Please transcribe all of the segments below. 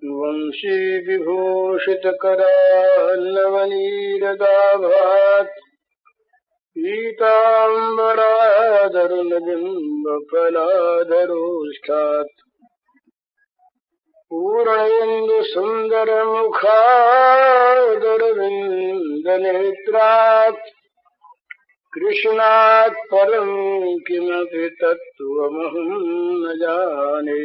वंशी विभूषितकराल्लवनीरदाभात् पीताम्बरादरुलबिम्बफलाधरोष्ठात् पूर्णेन्दुसुन्दरमुखादरविन्दनेत्रात् कृष्णात् परं किमपि तत्त्वमहं न जाने।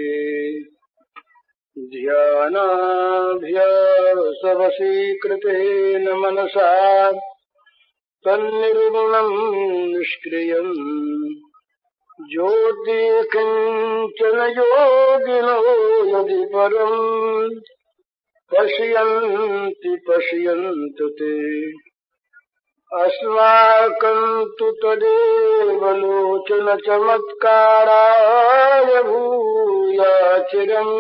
ध्यानाभ्यासवशीकृतेन मनसा तन्निर्गुणं निष्क्रियम् ज्योतिकिञ्चन योगिनो यदि परं पश्यन्ति पश्यन्तु ते अस्माकं तु तदेव लोचन चमत्काराय भूयाचिरम्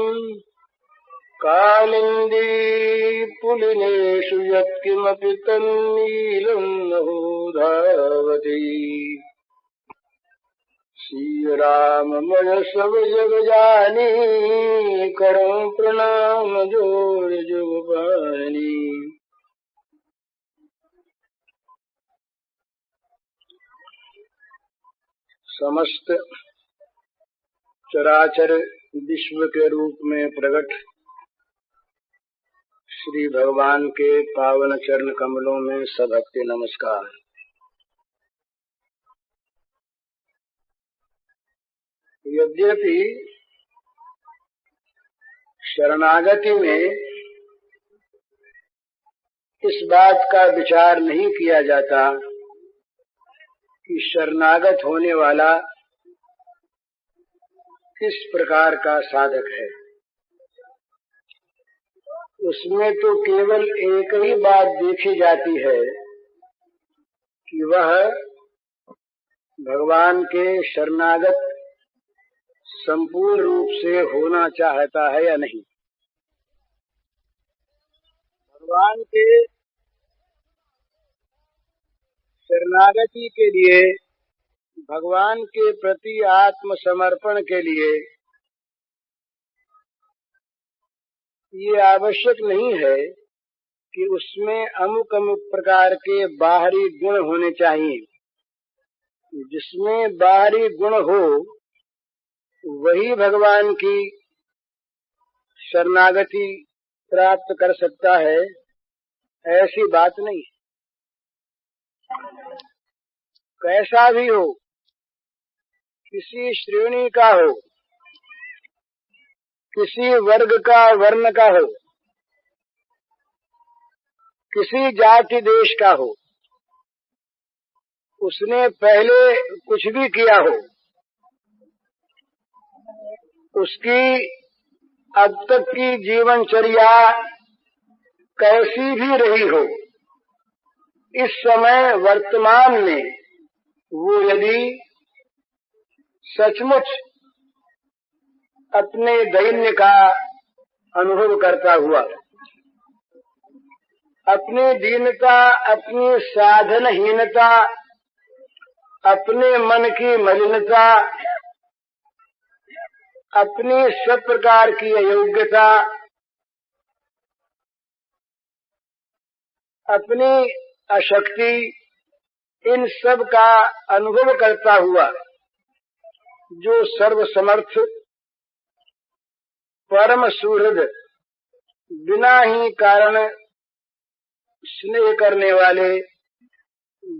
कालिन्दी पुलिनेषु यत्किमपि तन्नीलं नभो धावति। श्री राममय सब जग जानी करम प्रणाम जोर जुग पानी। समस्त चराचर विश्व के रूप में प्रकट श्री भगवान के पावन चरण कमलों में सभक्ति नमस्कार। यद्यपि शरणागति में इस बात का विचार नहीं किया जाता कि शरणागत होने वाला किस प्रकार का साधक है, उसमें तो केवल एक ही बात देखी जाती है कि वह भगवान के शरणागत संपूर्ण रूप से होना चाहता है या नहीं। भगवान के शरणागति के लिए, भगवान के प्रति आत्मसमर्पण के लिए ये आवश्यक नहीं है कि उसमें अमुक अमुक प्रकार के बाहरी गुण होने चाहिए। जिसमें बाहरी गुण हो वही भगवान की शरणागति प्राप्त कर सकता है, ऐसी बात नहीं। कैसा भी हो, किसी श्रेणी का हो, किसी वर्ग का, वर्ण का हो, किसी जाति देश का हो, उसने पहले कुछ भी किया हो, उसकी अब तक की जीवनचर्या कैसी भी रही हो, इस समय वर्तमान में वो यदि सचमुच अपने दैन्य का अनुभव करता हुआ, अपनी दीनता, अपनी साधनहीनता, अपने मन की मलिनता, अपनी सब प्रकार की अयोग्यता, अपनी अशक्ति, इन सब का अनुभव करता हुआ जो सर्वसमर्थ, परम सुहृद, बिना ही कारण स्नेह करने वाले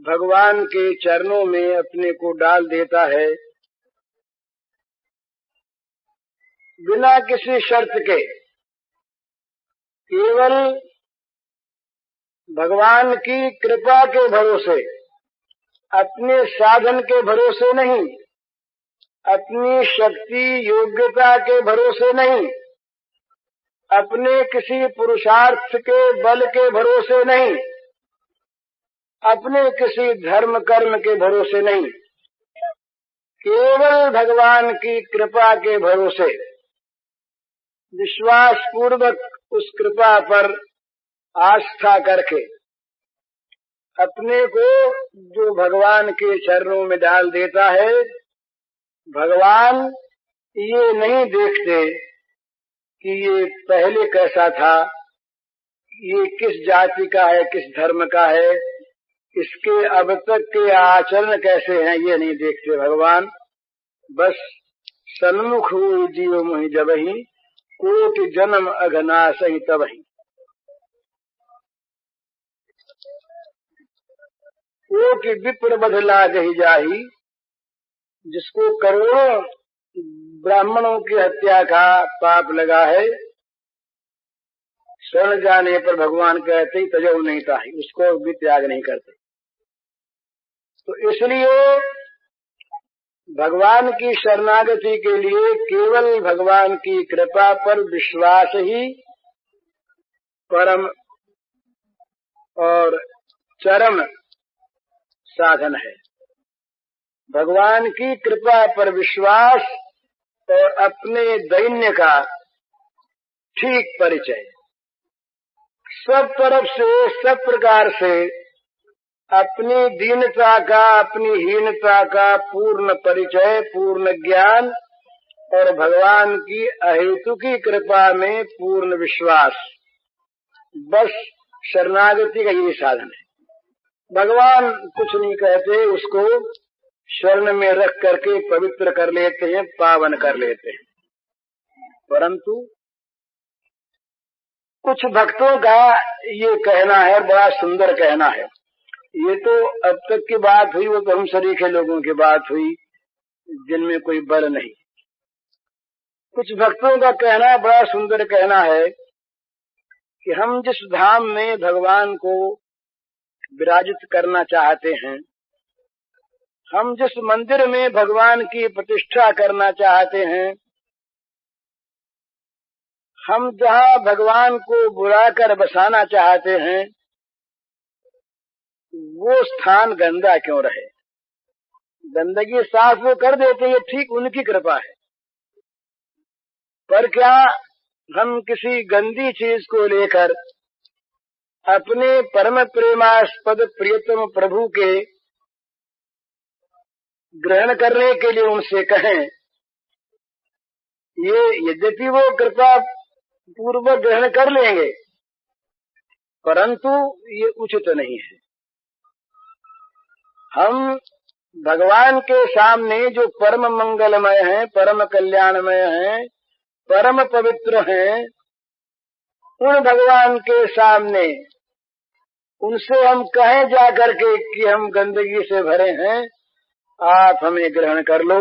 भगवान के चरणों में अपने को डाल देता है, बिना किसी शर्त के, केवल भगवान की कृपा के भरोसे, अपने साधन के भरोसे नहीं, अपनी शक्ति योग्यता के भरोसे नहीं, अपने किसी पुरुषार्थ के बल के भरोसे नहीं, अपने किसी धर्म कर्म के भरोसे नहीं, केवल भगवान की कृपा के भरोसे विश्वास पूर्वक उस कृपा पर आस्था करके अपने को जो भगवान के चरणों में डाल देता है, भगवान ये नहीं देखते कि ये पहले कैसा था, ये किस जाति का है, किस धर्म का है, इसके अब तक के आचरण कैसे हैं, ये नहीं देखते भगवान। बस सन्मुख हुई जीव मोहि जबहि, कोटि जन्म अघनासहि तबहि। कोटि विप्र बध लागहि जाहि, जिसको करोड़ों ब्राह्मणों की हत्या का पाप लगा है, शरण जाने पर भगवान कहते ही तजो नहीं ताहि, उसको भी त्याग नहीं करते। तो इसलिए भगवान की शरणागति के लिए केवल भगवान की कृपा पर विश्वास ही परम और चरम साधन है। भगवान की कृपा पर विश्वास और अपने दैन्य का ठीक परिचय, सब तरफ से सब प्रकार से अपनी दीनता का, अपनी हीनता का पूर्ण परिचय, पूर्ण ज्ञान और भगवान की अहेतुकी कृपा में पूर्ण विश्वास, बस शरणागति का यही साधन है। भगवान कुछ नहीं कहते, उसको शरण में रख करके पवित्र कर लेते हैं, पावन कर लेते हैं। परंतु कुछ भक्तों का ये कहना है, बड़ा सुंदर कहना है। ये तो अब तक की बात हुई, वो तो हम सरीखे लोगों की बात हुई जिनमें कोई बल नहीं। कुछ भक्तों का कहना बड़ा सुंदर कहना है कि हम जिस धाम में भगवान को विराजित करना चाहते हैं, हम जिस मंदिर में भगवान की प्रतिष्ठा करना चाहते हैं, हम जहाँ भगवान को बुलाकर बसाना चाहते हैं, वो स्थान गंदा क्यों रहे? गंदगी साफ वो कर देते हैं, ठीक उनकी कृपा है। पर क्या हम किसी गंदी चीज को लेकर अपने परम प्रेमास्पद प्रियतम प्रभु के ग्रहण करने के लिए उनसे कहें? ये यद्यपि वो कृपा पूर्वक ग्रहण कर लेंगे, परंतु ये उचित नहीं है। हम भगवान के सामने जो परम मंगलमय हैं, परम कल्याणमय हैं, परम पवित्र हैं, उन भगवान के सामने उनसे हम कहें जा करके कि हम गंदगी से भरे हैं, आप हमें ग्रहण कर लो,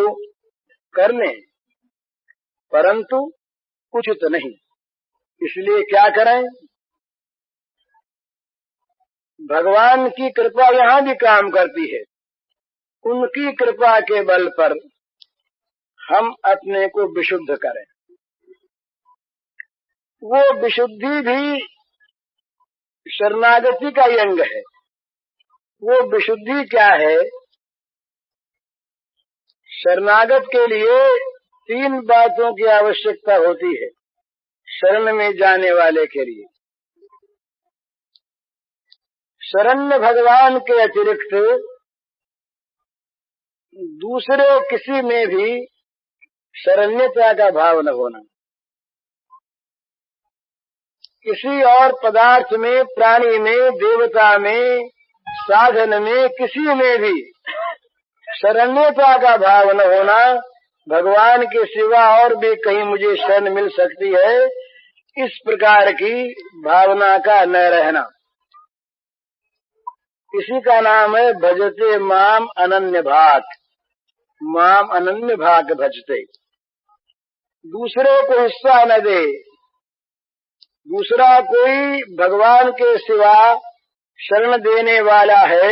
कर लें, परंतु उचित नहीं। इसलिए क्या करें? भगवान की कृपा यहाँ भी काम करती है। उनकी कृपा के बल पर हम अपने को विशुद्ध करें। वो विशुद्धि भी शरणागति का ही अंग है। वो विशुद्धि क्या है? शरणागत के लिए 3 बातों की आवश्यकता होती है शरण में जाने वाले के लिए। शरण्य भगवान के अतिरिक्त दूसरे किसी में भी शरण्यता का भाव न होना, किसी और पदार्थ में, प्राणी में, देवता में, साधन में, किसी में भी शरण्यता का भाव न होना। भगवान के सिवा और भी कहीं मुझे शरण मिल सकती है, इस प्रकार की भावना का न रहना, इसी का नाम है भजते माम अनन्य भाग। माम अनन्य भाग भजते, दूसरे को हिस्सा न दे, दूसरा कोई भगवान के सिवा शरण देने वाला है,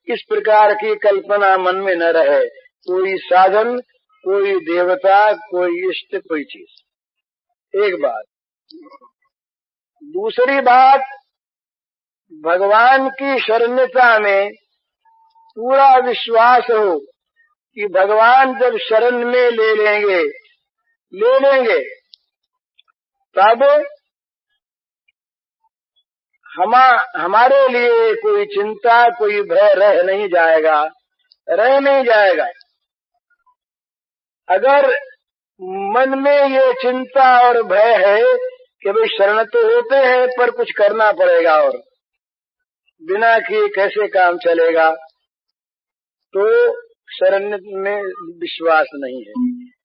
इस प्रकार की कल्पना मन में न रहे। कोई साधन, कोई देवता, कोई इष्ट, कोई चीज। एक बात। दूसरी बात, भगवान की शरण्यता में पूरा विश्वास हो कि भगवान जब शरण में ले लेंगे तब हमारे लिए कोई चिंता, कोई भय रह नहीं जाएगा। अगर मन में ये चिंता और भय है कि भाई शरण तो होते हैं पर कुछ करना पड़ेगा और बिना किए कैसे काम चलेगा, तो शरण में विश्वास नहीं है।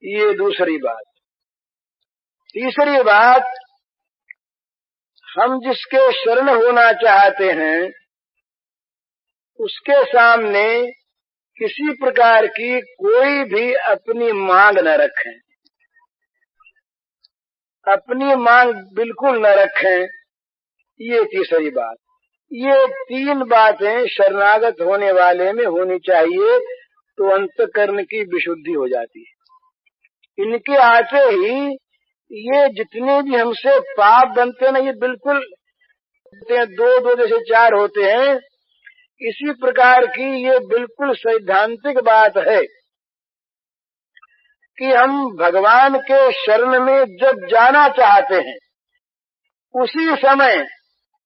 ये दूसरी बात। तीसरी बात, हम जिसके शरण होना चाहते हैं उसके सामने किसी प्रकार की कोई भी अपनी मांग न रखें, अपनी मांग बिल्कुल न रखें। ये तीसरी बात। ये तीन बातें शरणागत होने वाले में होनी चाहिए, तो अंतःकरण की विशुद्धि हो जाती है। इनके आते ही ये जितने भी हमसे पाप बनते हैं ना, ये बिल्कुल दो दो जैसे चार होते हैं। इसी प्रकार की ये बिल्कुल सैद्धांतिक बात है कि हम भगवान के शरण में जब जाना चाहते हैं उसी समय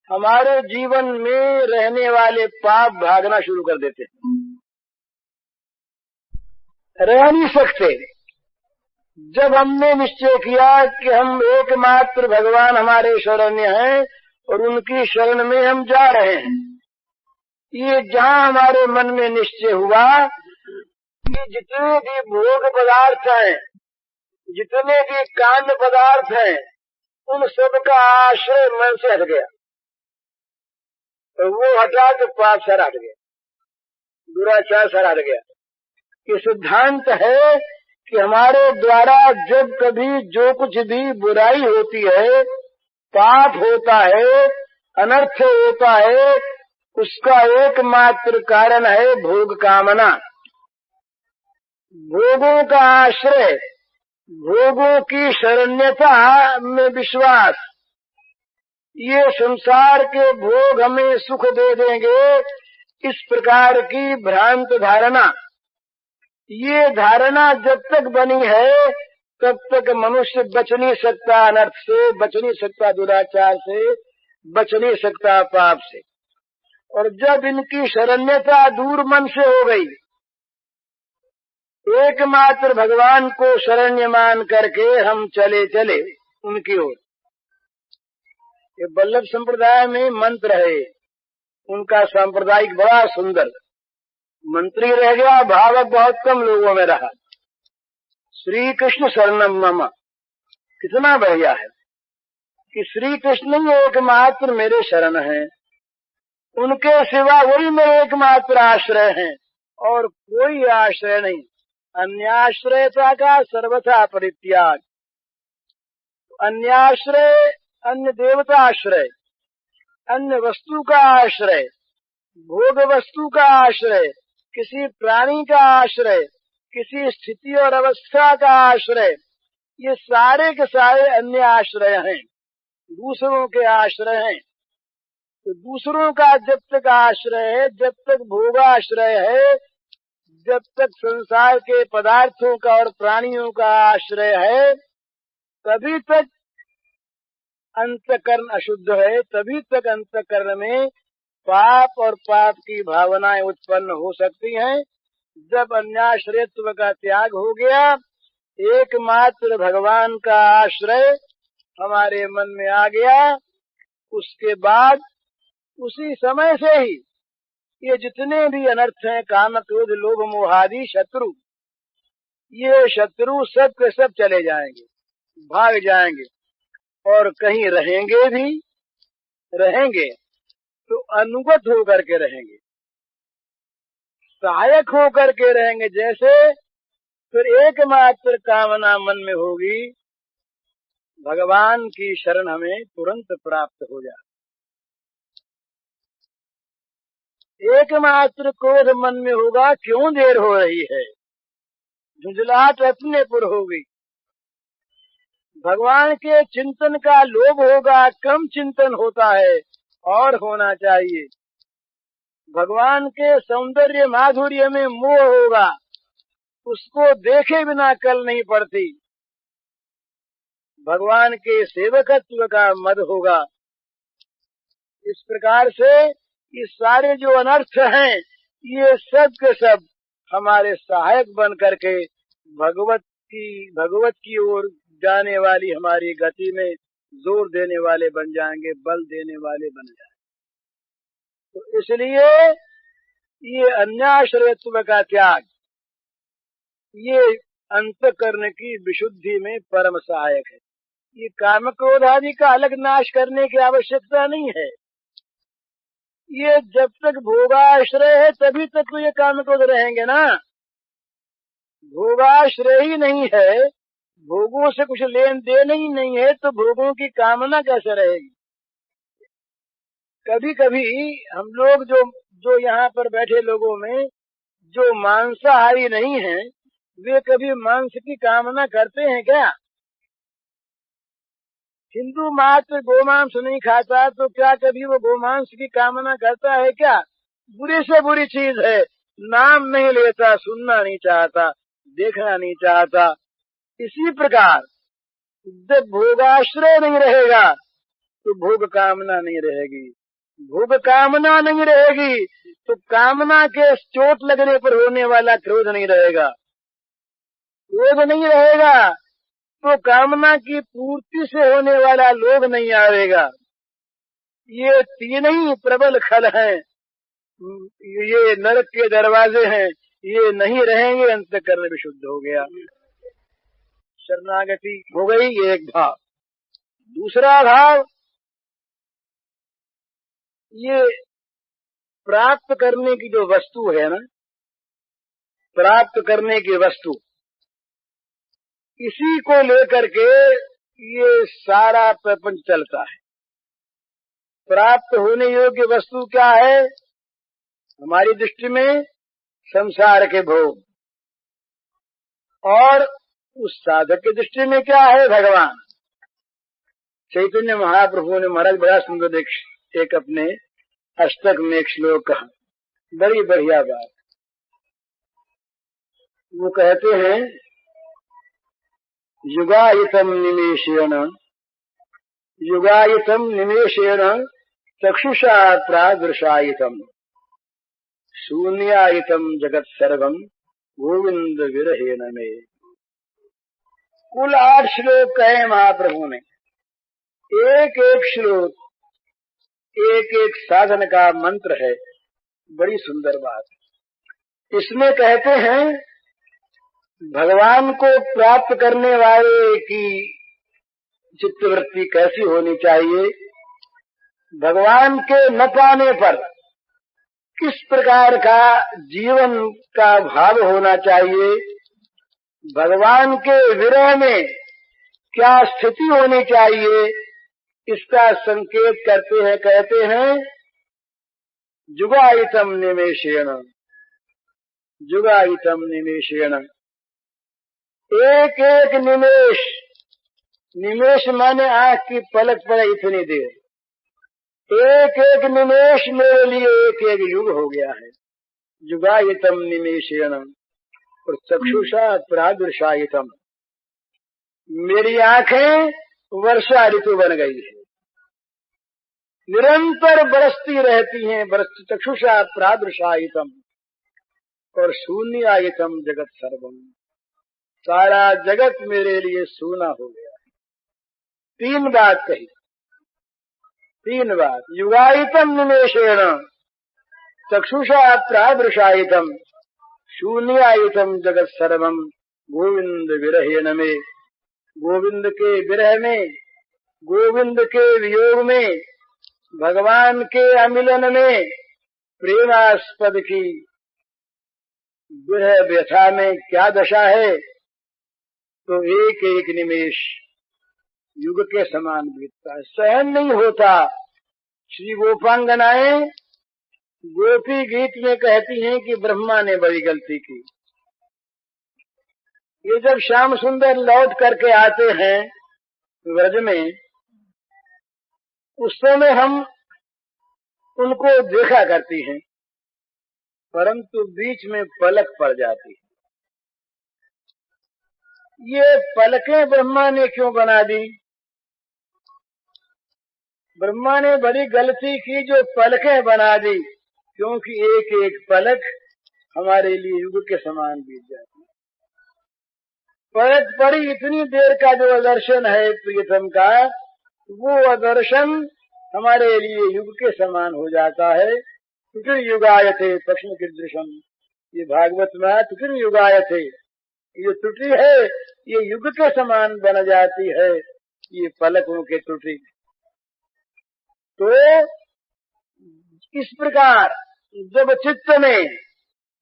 हमारे जीवन में रहने वाले पाप भागना शुरू कर देते हैं। रह नहीं सकते। जब हमने निश्चय किया कि हम एकमात्र भगवान हमारे शरण्य हैं और उनकी शरण में हम जा रहे हैं, ये जहाँ हमारे मन में निश्चय हुआ कि जितने भी भोग पदार्थ हैं, जितने भी कांड पदार्थ हैं, उन सब का आश्रय मन से हट गया, तो वो हटा तो पाप सारा हट गया, दुराचार सारा हट गया। ये सिद्धांत है कि हमारे द्वारा जब कभी जो कुछ भी बुराई होती है, पाप होता है, अनर्थ होता है, उसका एकमात्र कारण है भोग कामना, भोगों का आश्रय, भोगों की शरण्यता में विश्वास। ये संसार के भोग हमें सुख दे देंगे, इस प्रकार की भ्रांत धारणा, ये धारणा जब तक बनी है तब तक मनुष्य बच नहीं सकता अनर्थ से, बच नहीं सकता दुराचार से, बच नहीं सकता पाप से। और जब इनकी शरण्यता दूर मन से हो गई, एकमात्र भगवान को शरण्य मान करके हम चले चले उनकी ओर। ये वल्लभ संप्रदाय में मंत्र है, उनका सांप्रदायिक बड़ा सुंदर मंत्री रह गया, भावक बहुत कम लोगों में रहा। श्री कृष्ण शरणम मम, कितना बढ़िया है कि श्री कृष्ण ही एकमात्र मेरे शरण हैं, उनके सिवा वही मेरे एकमात्र आश्रय हैं और कोई आश्रय नहीं। अन्याश्रयता का सर्वथा परित्याग। अन्याश्रय, अन्य देवता आश्रय, अन्य वस्तु का आश्रय, भोग वस्तु का आश्रय, किसी प्राणी का आश्रय, किसी स्थिति और अवस्था का आश्रय, ये सारे के सारे अन्य आश्रय हैं, दूसरों के आश्रय हैं। तो दूसरों का जब तक आश्रय है, जब तक भोगाश्रय है, जब तक संसार के पदार्थों का और प्राणियों का आश्रय है, तभी तक अंतःकरण अशुद्ध है, तभी तक अंतःकरण में पाप और पाप की भावनाएं उत्पन्न हो सकती हैं। जब अन्याश्रयत्व का त्याग हो गया, एकमात्र भगवान का आश्रय हमारे मन में आ गया, उसके बाद उसी समय से ही ये जितने भी अनर्थ हैं, काम क्रोध लोभ मोह आदि शत्रु, ये शत्रु सब के सब चले जाएंगे, भाग जाएंगे और कहीं रहेंगे भी, रहेंगे तो अनुगत होकर के रहेंगे, सहायक होकर के रहेंगे। जैसे फिर एकमात्र कामना मन में होगी, भगवान की शरण हमें तुरंत प्राप्त हो जाए। एकमात्र क्रोध मन में होगा, क्यों देर हो रही है, झुंझलाहट अपने पुर होगी। भगवान के चिंतन का लोभ होगा, कम चिंतन होता है और होना चाहिए। भगवान के सौंदर्य माधुर्य में मोह होगा, उसको देखे बिना कल नहीं पड़ती। भगवान के सेवकत्व का मद होगा। इस प्रकार से ये सारे जो अनर्थ हैं, ये सब के सब हमारे सहायक बन करके भगवत की भगवत की ओर जाने वाली हमारी गति में जोर देने वाले बन जाएंगे, बल देने वाले बन जाएंगे। तो इसलिए ये अन्याश्रयत्व का त्याग, ये अंतःकरण की विशुद्धि में परम सहायक है। ये काम क्रोध आदि का अलग नाश करने की आवश्यकता नहीं है। ये जब तक भोगाश्रय है तभी तक तो ये काम क्रोध रहेंगे ना। भोगाश्रय ही नहीं है, भोगों से कुछ लेन देन ही नहीं है, तो भोगों की कामना कैसे रहेगी। कभी कभी हम लोग जो यहाँ पर बैठे लोगों में जो मांसाहारी नहीं है, वे कभी मांस की कामना करते हैं क्या? हिंदू मात्र गोमांस नहीं खाता तो क्या कभी वो गोमांस की कामना करता है क्या? बुरी से बुरी चीज है, नाम नहीं लेता, सुनना नहीं चाहता, देखना नहीं चाहता। इसी प्रकार जब भोगाश्रय नहीं रहेगा तो भोग कामना नहीं रहेगी, भोग कामना नहीं रहेगी तो कामना के चोट लगने पर होने वाला क्रोध नहीं रहेगा, क्रोध नहीं रहेगा तो कामना की पूर्ति से होने वाला लोभ नहीं आएगा। ये तीन ही प्रबल खल हैं, ये नरक के दरवाजे हैं, ये नहीं रहेंगे, अंतःकरण विशुद्ध हो गया, शरणागति हो गई। ये एक भाव। दूसरा भाव, ये प्राप्त करने की जो वस्तु है ना, प्राप्त करने की वस्तु, इसी को लेकर के ये सारा प्रपंच चलता है। प्राप्त होने योग्य वस्तु क्या है हमारी दृष्टि में? संसार के भोग। और उस साधक की दृष्टि में क्या है? भगवान। चैतन्य महाप्रभु ने महाराज बड़ा सुंदर एक अपने अष्टक में एक श्लोक कहा, बड़ी बढ़िया बात। वो कहते हैं, युगायितम निमेषेण, युगायितम निमेषेण चक्षुषा प्रादृशायितम, शून्यायितम जगत सर्वम गोविंद विरहेण में। कुल 8 श्लोक कहे महाप्रभु ने। एक एक श्लोक एक एक साधन का मंत्र है। बड़ी सुंदर बात। इसमें कहते हैं भगवान को प्राप्त करने वाले की चित्तवृत्ति कैसी होनी चाहिए, भगवान के न पाने पर किस प्रकार का जीवन का भाव होना चाहिए, भगवान के विरह में क्या स्थिति होनी चाहिए, इसका संकेत करते हैं। कहते हैं जुगायितम निमेषेण, जुगायितम निमेषेण। एक एक निमेष, निमेष माने आंख की पलक पड़े इतनी देर, एक एक निमेष मेरे लिए एक एक युग हो गया है। जुगायितम निमेषेण और चक्षुषा प्रादुर्शायितम, मेरी आंखें वर्षा ऋतु बन गई है, निरंतर बरसती रहती हैं। चक्षुषा प्रादुर्शायितम और शून्यायितम जगत सर्वम, सारा जगत मेरे लिए सूना हो गया है। 3 बात कही, 3 बात। युगायितम निमेषेण चक्षुषा प्रादृशायितम शून्यायितम जगत सर्वम गोविंद विरहेण में। गोविंद के विरह में, गोविंद के वियोग में, भगवान के अमिलन में, प्रेमास्पद की विरह व्यथा में क्या दशा है, तो एक एक निमेष युग के समान बीतता है, सहन नहीं होता। श्री गोपांगनाएं गोपी गीत में कहती हैं कि ब्रह्मा ने बड़ी गलती की। ये जब श्याम सुंदर लौट करके आते हैं व्रज में, उस समय हम उनको देखा करती हैं, परंतु बीच में पलक पड़ जाती है। ये पलकें ब्रह्मा ने क्यों बना दी? ब्रह्मा ने बड़ी गलती की जो पलकें बना दी, क्योंकि एक एक पलक हमारे लिए युग के समान बीत जाती है। पलट पड़ी इतनी देर का जो दर्शन है प्रियतम का, वो दर्शन हमारे लिए युग के समान हो जाता है। तुकिर युगायते पक्ष्म कीदृशम, ये भागवत में तुकिर युगायते, ये त्रुटि है ये युग के समान बन जाती है, ये पलकों के त्रुटि। तो इस प्रकार जब चित्त में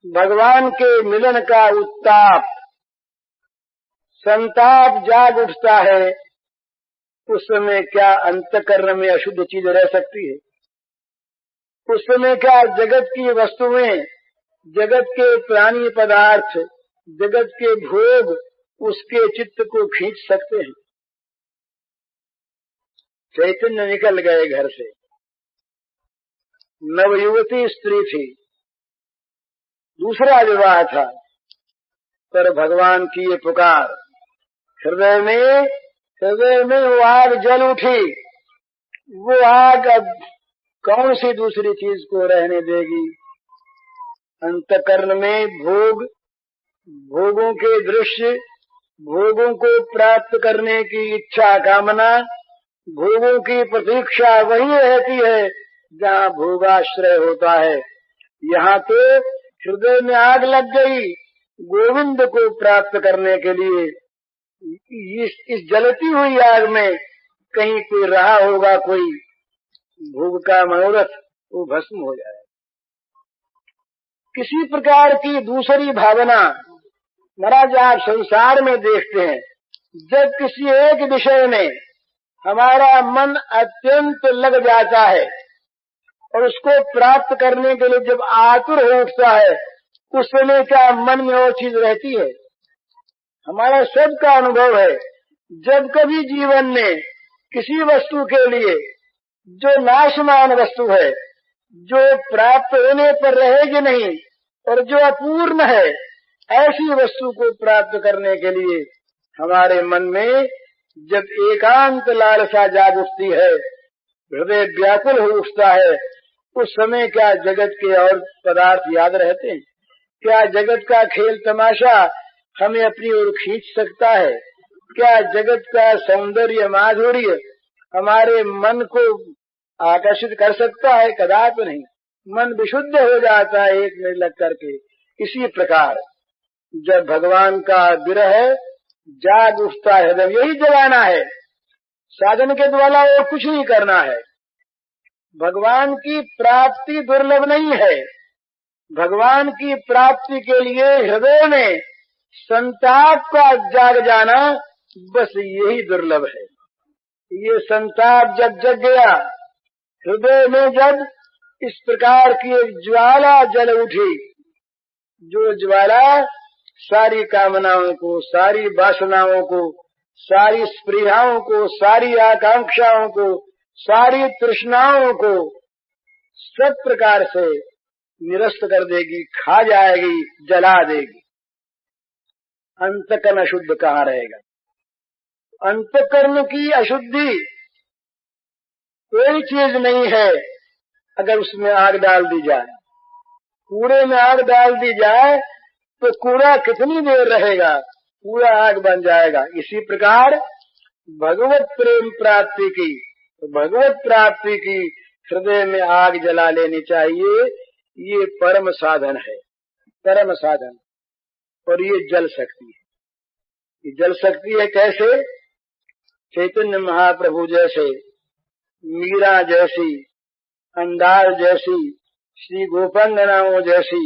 भगवान के मिलन का उत्ताप संताप जाग उठता है, उस समय क्या अंतःकरण में अशुद्ध चीज रह सकती है? उस समय क्या जगत की वस्तुएं, जगत के प्राणी पदार्थ, जगत के भोग उसके चित्त को खींच सकते हैं? चैतन्य निकल गए घर से, नवयुवती स्त्री थी, दूसरा विवाह था, पर भगवान की ये पुकार हृदय में वो आग जल उठी। वो आग अब कौन सी दूसरी चीज को रहने देगी? अंतःकरण में भोगों के दृश्य, भोगों को प्राप्त करने की इच्छा कामना, भोगों की प्रतीक्षा वही रहती है जहाँ भोगाश्रय होता है। यहाँ तो हृदय में आग लग गई गोविंद को प्राप्त करने के लिए। इस जलती हुई आग में कहीं कोई रहा होगा कोई भोग का मनोरथ, वो भस्म हो जाए। किसी प्रकार की दूसरी भावना महाराज आप संसार में देखते हैं, जब किसी एक विषय में हमारा मन अत्यंत लग जाता है और उसको प्राप्त करने के लिए जब आतुर हो उठता है, उस समय क्या मन में और चीज रहती है? हमारा सबका अनुभव है, जब कभी जीवन में किसी वस्तु के लिए जो नाशमान वस्तु है, जो प्राप्त होने पर रहेगी नहीं और जो अपूर्ण है, ऐसी वस्तु को प्राप्त करने के लिए हमारे मन में जब एकांत लालसा जाग उठती है, हृदय व्याकुल हो उठता है, उस समय क्या जगत के और पदार्थ याद रहते हैं? क्या जगत का खेल तमाशा हमें अपनी ओर खींच सकता है? क्या जगत का सौंदर्य माधुर्य हमारे मन को आकर्षित कर सकता है? कदापि नहीं। मन विशुद्ध हो जाता है एक में लग करके। इसी प्रकार जब भगवान का विरह जाग उठता है, जब यही जगाना है, साधन के द्वारा और कुछ नहीं करना है। भगवान की प्राप्ति दुर्लभ नहीं है। भगवान की प्राप्ति के लिए हृदय में संताप का जाग जाना, बस यही दुर्लभ है। ये संताप जब जग गया हृदय में, जब इस प्रकार की एक ज्वाला जल उठी, जो ज्वाला सारी कामनाओं को, सारी वासनाओं को, सारी स्पृहाओं को, सारी आकांक्षाओं को, सारी तृष्णाओं को सब प्रकार से निरस्त कर देगी, खा जाएगी, जला देगी। अंतःकरण अशुद्ध कहाँ रहेगा? अंतःकरण की अशुद्धि कोई चीज नहीं है। अगर उसमें आग डाल दी जाए, कूड़े में आग डाल दी जाए, तो कूड़ा कितनी देर रहेगा? पूरा आग बन जाएगा। इसी प्रकार भगवत प्रेम प्राप्ति की, तो भगवत प्राप्ति की हृदय में आग जला लेनी चाहिए। ये परम साधन है, परम साधन। और ये जल सकती है। ये जल सकती है कैसे? चैतन्य महाप्रभु जैसे, मीरा जैसी, अंडाल जैसी, श्री गोपांगनाओं जैसी,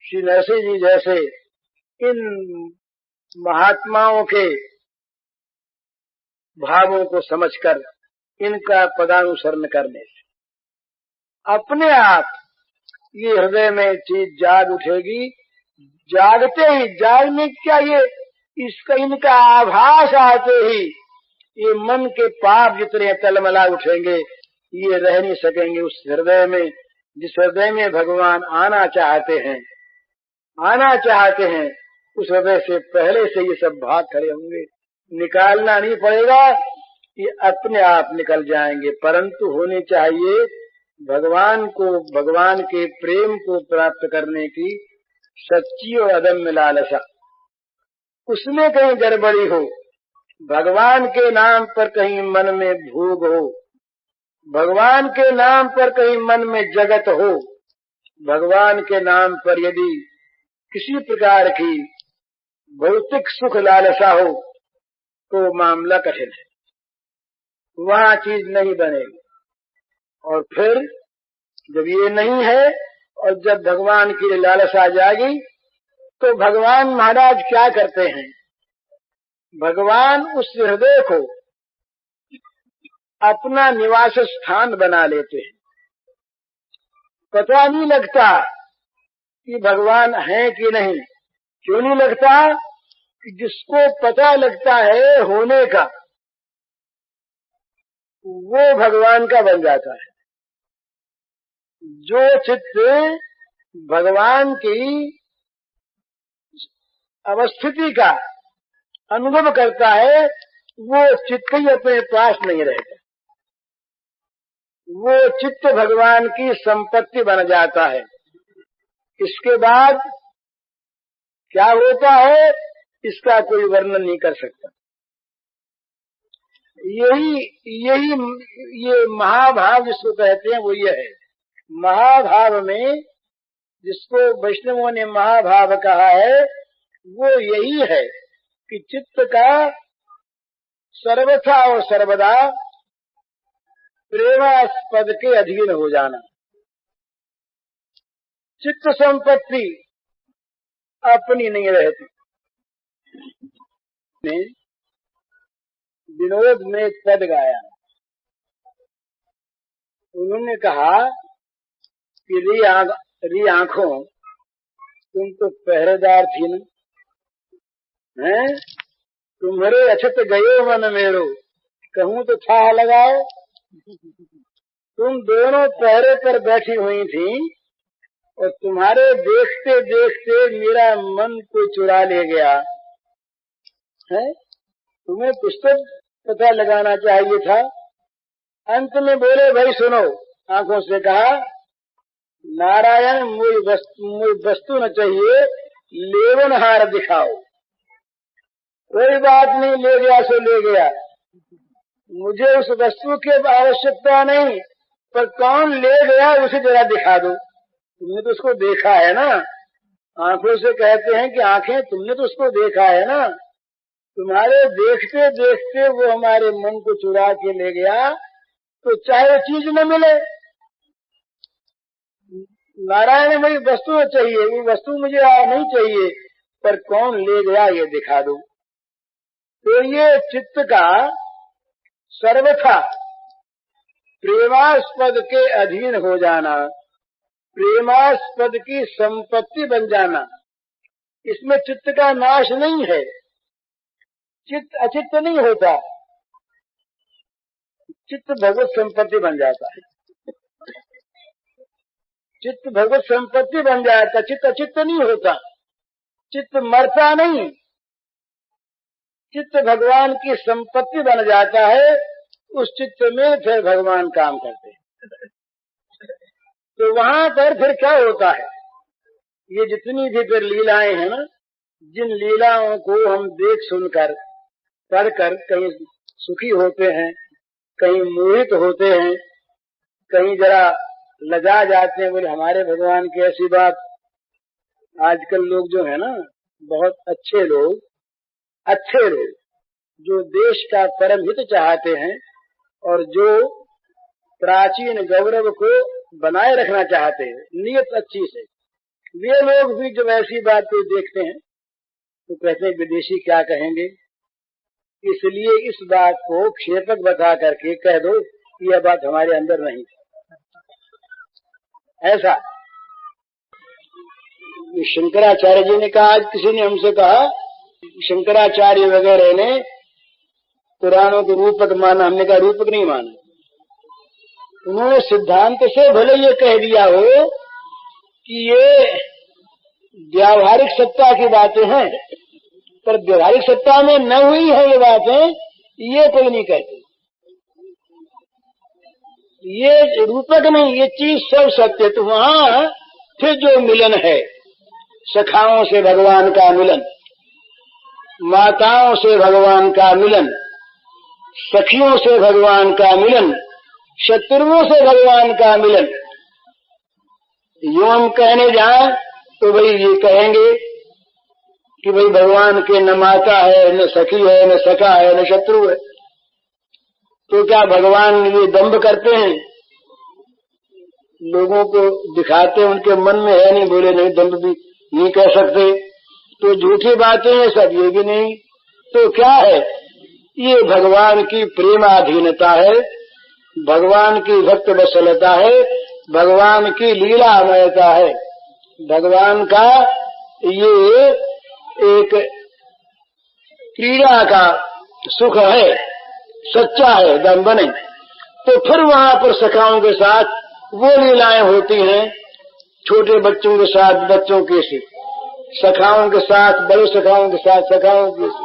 श्री नरसिंह जी जैसे इन महात्माओं के भावों को समझकर इनका पदानुसरण करने से अपने आप ये हृदय में चीज जाग उठेगी। जागते ही, जागने क्या, ये इसका इनका आभास आते ही ये मन के पाप जितने तलमला उठेंगे, ये रह नहीं सकेंगे उस हृदय में, जिस हृदय में भगवान आना चाहते हैं। उस हृदय से पहले से ये सब भाग खड़े होंगे। निकालना नहीं पड़ेगा, ये अपने आप निकल जाएंगे। परंतु होनी चाहिए भगवान को, भगवान के प्रेम को प्राप्त करने की सच्ची और अदम्य लालसा। उसमें कहीं गड़बड़ी हो, भगवान के नाम पर कहीं मन में भोग हो, भगवान के नाम पर कहीं मन में जगत हो, भगवान के नाम पर यदि किसी प्रकार की भौतिक सुख लालसा हो तो मामला कठिन है, वहां चीज नहीं बनेगी। और फिर जब ये नहीं है और जब भगवान की लालसा जागी तो भगवान महाराज क्या करते हैं, भगवान उस हृदय को अपना निवास स्थान बना लेते हैं। पता नहीं लगता कि भगवान है कि नहीं। क्यों नहीं लगता? कि जिसको पता लगता है होने का वो भगवान का बन जाता है। जो चित्त भगवान की अवस्थिति का अनुभव करता है वो चित्त ही अपने पास नहीं रहता, वो चित्त भगवान की संपत्ति बन जाता है। इसके बाद क्या होता है इसका कोई वर्णन नहीं कर सकता। ये महाभाव जिसको कहते हैं वो ये है। महाभाव में जिसको वैष्णवों ने महाभाव कहा है वो यही है कि चित्त का सर्वथा और सर्वदा प्रेमास्पद के अधीन हो जाना। चित्त संपत्ति अपनी नहीं रहती। विनोद में एक पद गाया, उन्होंने कहा कि री आंखों तुम तो पहरेदार थी न, हैं? तुम्हारे अछत गयो मन मेरो, कहूं तो था लगाओ। तुम दोनों पहरे पर बैठी हुई थी और तुम्हारे देखते देखते मेरा मन को चुरा ले गया है। तुम्हें कुछ तो पता लगाना चाहिए था। अंत में बोले भाई सुनो, आंखों से कहा नारायण मुझे वस्तु न चाहिए, लेवन हार दिखाओ। कोई बात नहीं, ले गया सो ले गया, मुझे उस वस्तु की आवश्यकता नहीं, पर कौन ले गया उसे जरा दिखा दो। तुमने तो उसको देखा है ना। आंखों से कहते हैं कि आंखें तुमने तो उसको देखा है ना। तुम्हारे देखते देखते वो हमारे मन को चुरा के ले गया, तो चाहे चीज न मिले। नारायण मुझे वस्तु चाहिए, वो वस्तु मुझे नहीं चाहिए, पर कौन ले गया ये दिखा दो। तो ये चित्त का सर्वथा प्रेमास्पद के अधीन हो जाना, प्रेमास्पद की संपत्ति बन जाना, इसमें चित्त का नाश नहीं है। चित्त अचित्त नहीं होता, चित्त भगवत संपत्ति बन जाता है। चित्त भगवत संपत्ति बन जाता, चित्त अचित्त नहीं होता। चित्त मरता नहीं, चित्त भगवान की संपत्ति बन जाता है। उस चित्त में फिर भगवान काम करते हैं। तो वहां पर फिर क्या होता है, ये जितनी भी फिर लीलाएं हैं ना, जिन लीलाओं को हम देख सुनकर पढ़कर कहीं सुखी होते हैं, कहीं मोहित होते हैं, कहीं जरा लजा जाते हैं, बोले हमारे भगवान की ऐसी बात। आजकल लोग जो है ना, बहुत अच्छे लोग जो देश का परम हित चाहते हैं और जो प्राचीन गौरव को बनाए रखना चाहते हैं नियत अच्छी से, वे लोग भी जब ऐसी बात को देखते हैं तो कहते हैं विदेशी क्या कहेंगे। इसलिए इस बात को क्षेपक बता करके कह दो कि यह बात हमारे अंदर नहीं है। ऐसा शंकराचार्य जी ने कहा, आज किसी ने हमसे कहा शंकराचार्य वगैरह ने पुराणों को रूपक माना, हमने कहा रूपक नहीं माना। उन्होंने सिद्धांत से भले ये कह दिया हो कि ये व्यावहारिक सत्ता की बातें हैं, पर व्यावहारिक सत्ता में न हुई है ये बातें, ये कोई नहीं कहते। ये रूपक नहीं, ये चीज सब सत्य। तो वहां फिर जो मिलन है सखाओं से भगवान का मिलन, माताओं से भगवान का मिलन, सखियों से भगवान का मिलन, शत्रुओं से भगवान का मिलन। यूं हम कहने जाएं तो भाई ये कहेंगे कि भाई भगवान के न माता है, न सखी है, न सखा है, न शत्रु है। तो क्या भगवान ये दंभ करते हैं, लोगों को दिखाते, उनके मन में है नहीं, बोले नहीं दंभ भी नहीं कह सकते, तो झूठी बातें हैं सब, ये भी नहीं। तो क्या है, ये भगवान की प्रेमाधीनता है, भगवान की भक्त वत्सलता है, भगवान की लीलामयता है, भगवान का ये एक क्रीड़ा का सुख है, सच्चा है, दम बने। तो फिर वहां पर सखाओं के साथ वो लीलाएं होती हैं, छोटे बच्चों के साथ बच्चों के से, सखाओं के साथ बड़े सखाओं के साथ सखाओं के से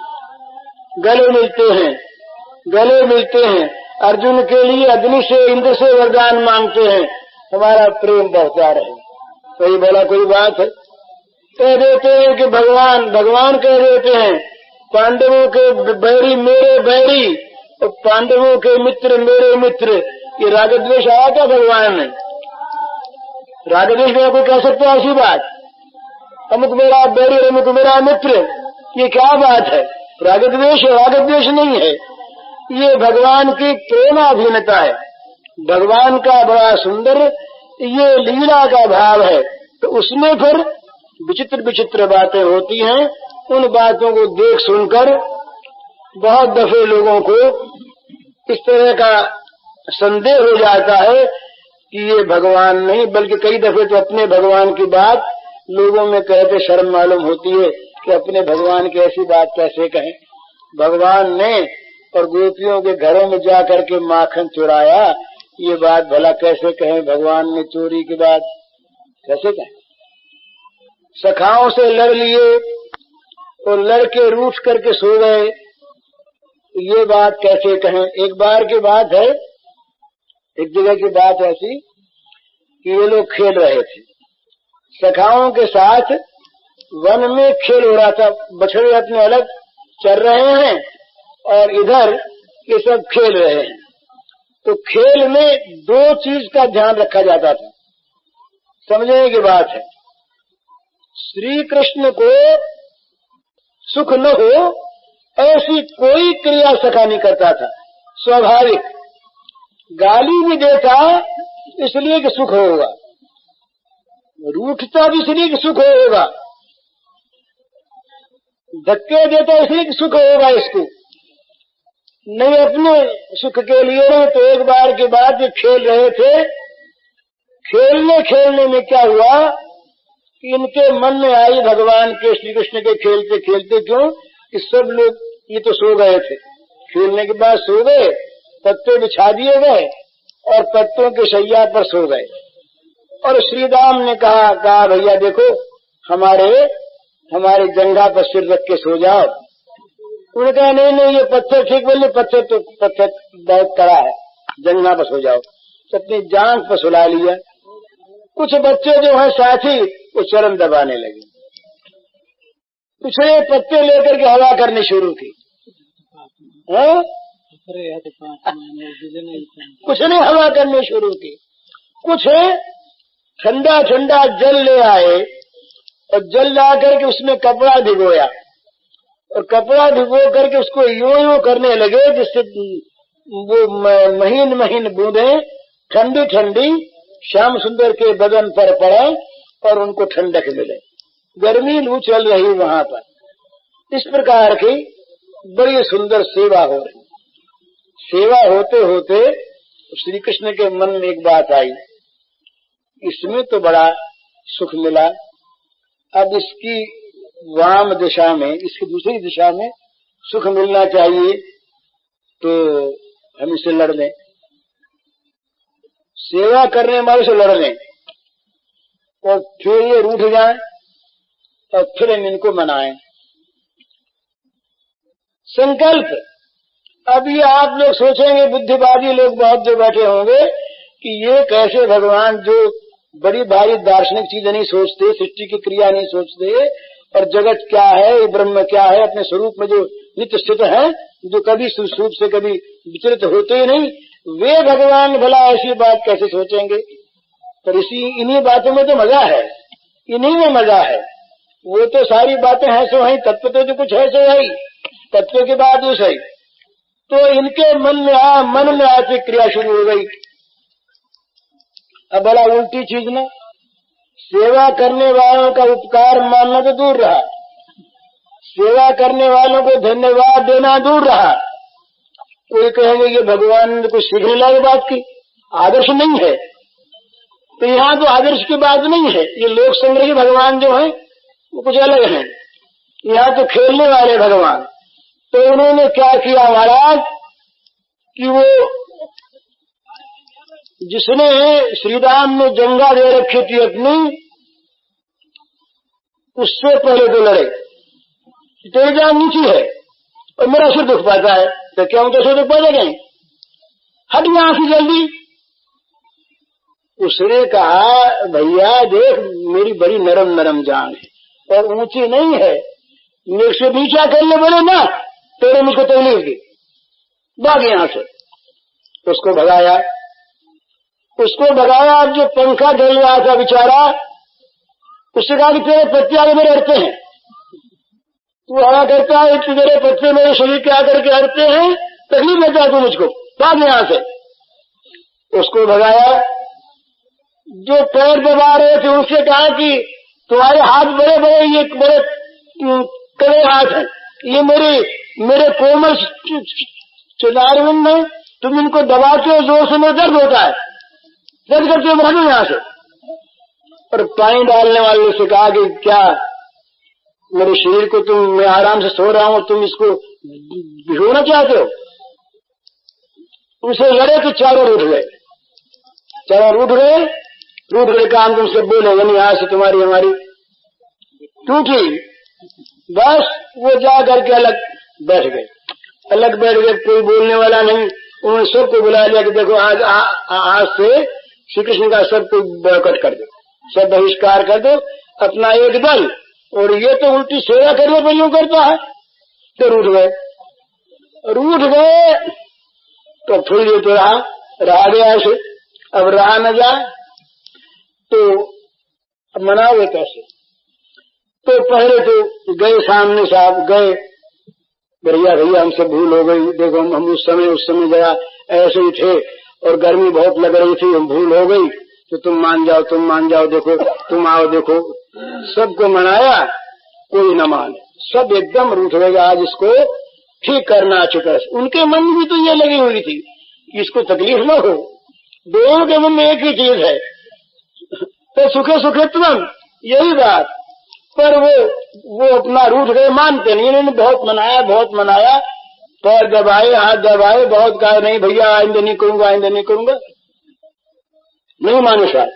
गले मिलते हैं। अर्जुन के लिए अग्नि से इंद्र से वरदान मांगते हैं, हमारा प्रेम बढ़ता रहे। कोई बोला कोई बात है, कह देते हैं कि भगवान कह देते हैं पांडवों के बैरी मेरे बैरी और पांडवों के मित्र मेरे मित्र। ये रागद्वेष आया क्या भगवान में? रागद्वेष में कोई कह सकते हैं ऐसी बात? अमुक मेरा बैरी अमुक मेरा मित्र, ये क्या बात है? रागद्वेष है? रागद्वेष नहीं है, ये भगवान की प्रेमाधीनता है, भगवान का बड़ा सुंदर ये लीला का भाव है। तो उसमें फिर विचित्र विचित्र बातें होती हैं। उन बातों को देख सुनकर बहुत दफे लोगों को इस तरह का संदेह हो जाता है कि ये भगवान नहीं, बल्कि कई दफे तो अपने भगवान की बात लोगों में कहते शर्म मालूम होती है कि अपने भगवान की ऐसी बात कैसे कहें। भगवान ने और गोपियों के घरों में जा करके माखन चुराया, ये बात भला कैसे कहें? भगवान ने चोरी की बात कैसे कहें? सखाओं से लड़ लिए और लड़के रूठ करके सो गए, ये बात कैसे कहें? एक बार की बात है, एक जगह की बात ऐसी कि ये लोग खेल रहे थे, सखाओं के साथ वन में खेल हो रहा था। बछड़े अपने अलग चल रहे हैं और इधर ये सब खेल रहे हैं। तो खेल में दो चीज का ध्यान रखा जाता था, समझने की बात है। श्री कृष्ण को सुख न हो ऐसी कोई क्रिया सखा नहीं करता था, स्वाभाविक। गाली भी देता इसलिए कि सुख होगा, रूठता भी इसलिए कि सुख होगा, धक्के देता इसलिए कि सुख होगा इसको, नहीं अपने सुख के लिए नहीं। तो एक बार के बाद ये खेल रहे थे, खेलने में क्या हुआ कि इनके मन में आई भगवान के श्री कृष्ण के खेलते खेलते, क्यों कि सब लोग ये तो सो गए थे, खेलने के बाद सो गए, पत्ते बिछा दिए गए और पत्तों के शैया पर सो गए। और श्रीराम ने कहा भैया देखो हमारे जंघा पर सिर रख के सो जाओ। उन्होंने कहा नहीं ये पत्थर ठीक बोले, पत्थर बहुत कड़ा है, जंघा पर सो जाओ। तो अपनी जांघ पर सुला लिया। कुछ बच्चे जो है साथी वो चरम दबाने लगे, पिछले पत्ते लेकर के हवा करनी शुरू की। कुछ ने हवा करनी शुरू की, कुछ ठंडा जल ले आए और जल ला करके उसमें कपड़ा भिगोया और कपड़ा भिगो करके उसको यूं करने लगे जिससे वो महीन बूंदे ठंडी श्याम सुंदर के बदन पर पड़े और उनको ठंडक मिले। गर्मी लू चल रही वहां पर। इस प्रकार की बड़ी सुंदर सेवा हो रही। सेवा होते होते श्री कृष्ण के मन में एक बात आई, इसमें तो बड़ा सुख मिला, अब इसकी वाम दिशा में, इसकी दूसरी दिशा में सुख मिलना चाहिए, तो हम इससे लड़ लें, सेवा करने वाले से लड़ लें और फिर ये रूठ जाए और फिर हम इनको मनाएं। संकल्प। अब ये आप लोग सोचेंगे, बुद्धिवादी लोग बहुत जो बैठे होंगे कि ये कैसे भगवान जो बड़ी भारी दार्शनिक चीजें नहीं सोचते, सृष्टि की क्रिया नहीं सोचते और जगत क्या है, ब्रह्म क्या है, अपने स्वरूप में जो नित्य स्थित है, जो कभी स्वरूप से कभी विचलित होते ही नहीं, वे भगवान भला ऐसी बात कैसे सोचेंगे। पर इन्हीं बातों में तो मजा है, इन्हीं में मजा है। वो तो सारी बातें हैं सो है, तत्व तो जो कुछ है सो है, तत्व के बाद उस है। तो इनके मन में आती क्रिया शुरू हो गई। अब बड़ा उल्टी चीज ना, सेवा करने वालों का उपकार मानना तो दूर रहा, सेवा करने वालों को धन्यवाद देना दूर रहा। कोई कहेंगे ये भगवान ने कुछ सीखने लायक बात की, आदर्श नहीं है। तो यहाँ तो आदर्श की बात नहीं है, ये लोक संग्रही भगवान जो है वो कुछ अलग है, यहाँ तो खेलने वाले भगवान। तो उन्होंने क्या किया महाराज कि वो जिसने श्रीराम ने जंगा दे रखी थी अपनी, उससे पहले तो लड़े। तेरी जान नीची है और मेरा सिर दुख पाता है, तो क्या उनका सिर दुख पाएगा? हट यहां से जल्दी। उसने कहा भैया देख मेरी बड़ी नरम नरम जान है और ऊंची नहीं है, मेरे से नीचा करने बोले ना तेरे मुझको तकलीफ दी, भाग यहां से। उसको भगाया। अब जो पंखा जल रहा था बेचारा, उससे कहा कि तेरे पत्ते आगे मेरे हटते हैं, तू हवा करता है, तेरे पत्ते मेरे शरीर के आकर के हटते हैं, तकलीफ देता है तू मुझको, भाग यहां से। उसको भगाया। जो पैर दबा रहे थे उससे कहा कि तुम्हारे हाथ बड़े बड़े, ये बड़े कड़े हाथ हैं, ये मेरे कोमल चुनारविंद में, तुम इनको दबाते हो जोर से, मेरे दर्द होता है, दर्द करते हो, भागो यहां से। और पानी डालने वाले से कहा कि क्या मेरे शरीर को मैं आराम से सो रहा हूं, तुम इसको भिगोना चाहते हो? उनसे लड़े तो चारों रूठ गए, रूठ गए काम तुमसे बोले, यानी आज से तुम्हारी हमारी टूटी। बस वो जा करके अलग बैठ गए, कोई बोलने वाला नहीं। उन्होंने सबको बुला लिया कि देखो आज से श्री कृष्ण का सबको बॉयकॉट कर दो, सब बहिष्कार कर दो, अपना एक दल। और ये तो उल्टी सेवा करने पर यूं करता है। तो रूठ गए तो थोड़ी देर तो रहा गया ऐसे। अब रहा न जाए तो अब मनाओगे कैसे? तो पहले तो गए सामने साहब गए, भैया हमसे भूल हो गई, देखो हम उस समय जरा ऐसे ही थे और गर्मी बहुत लग रही थी, हम भूल हो गई, तो तुम मान जाओ, देखो तुम आओ, देखो सबको मनाया, कोई न माने, सब एकदम रूठ गए। आज इसको ठीक करना चुका। उनके मन में भी तो ये लगी हुई थी कि इसको तकलीफ न हो, दोनों के मन में एक ही चीज है, तो सुखे तुम, यही बात। पर वो अपना रूठ गए, मानते नहीं। इन्होंने बहुत मनाया, पैर दबाए, हाथ दबाए, बहुत कहा नहीं भैया आइंदे नहीं करूंगा, नहीं माने साहब,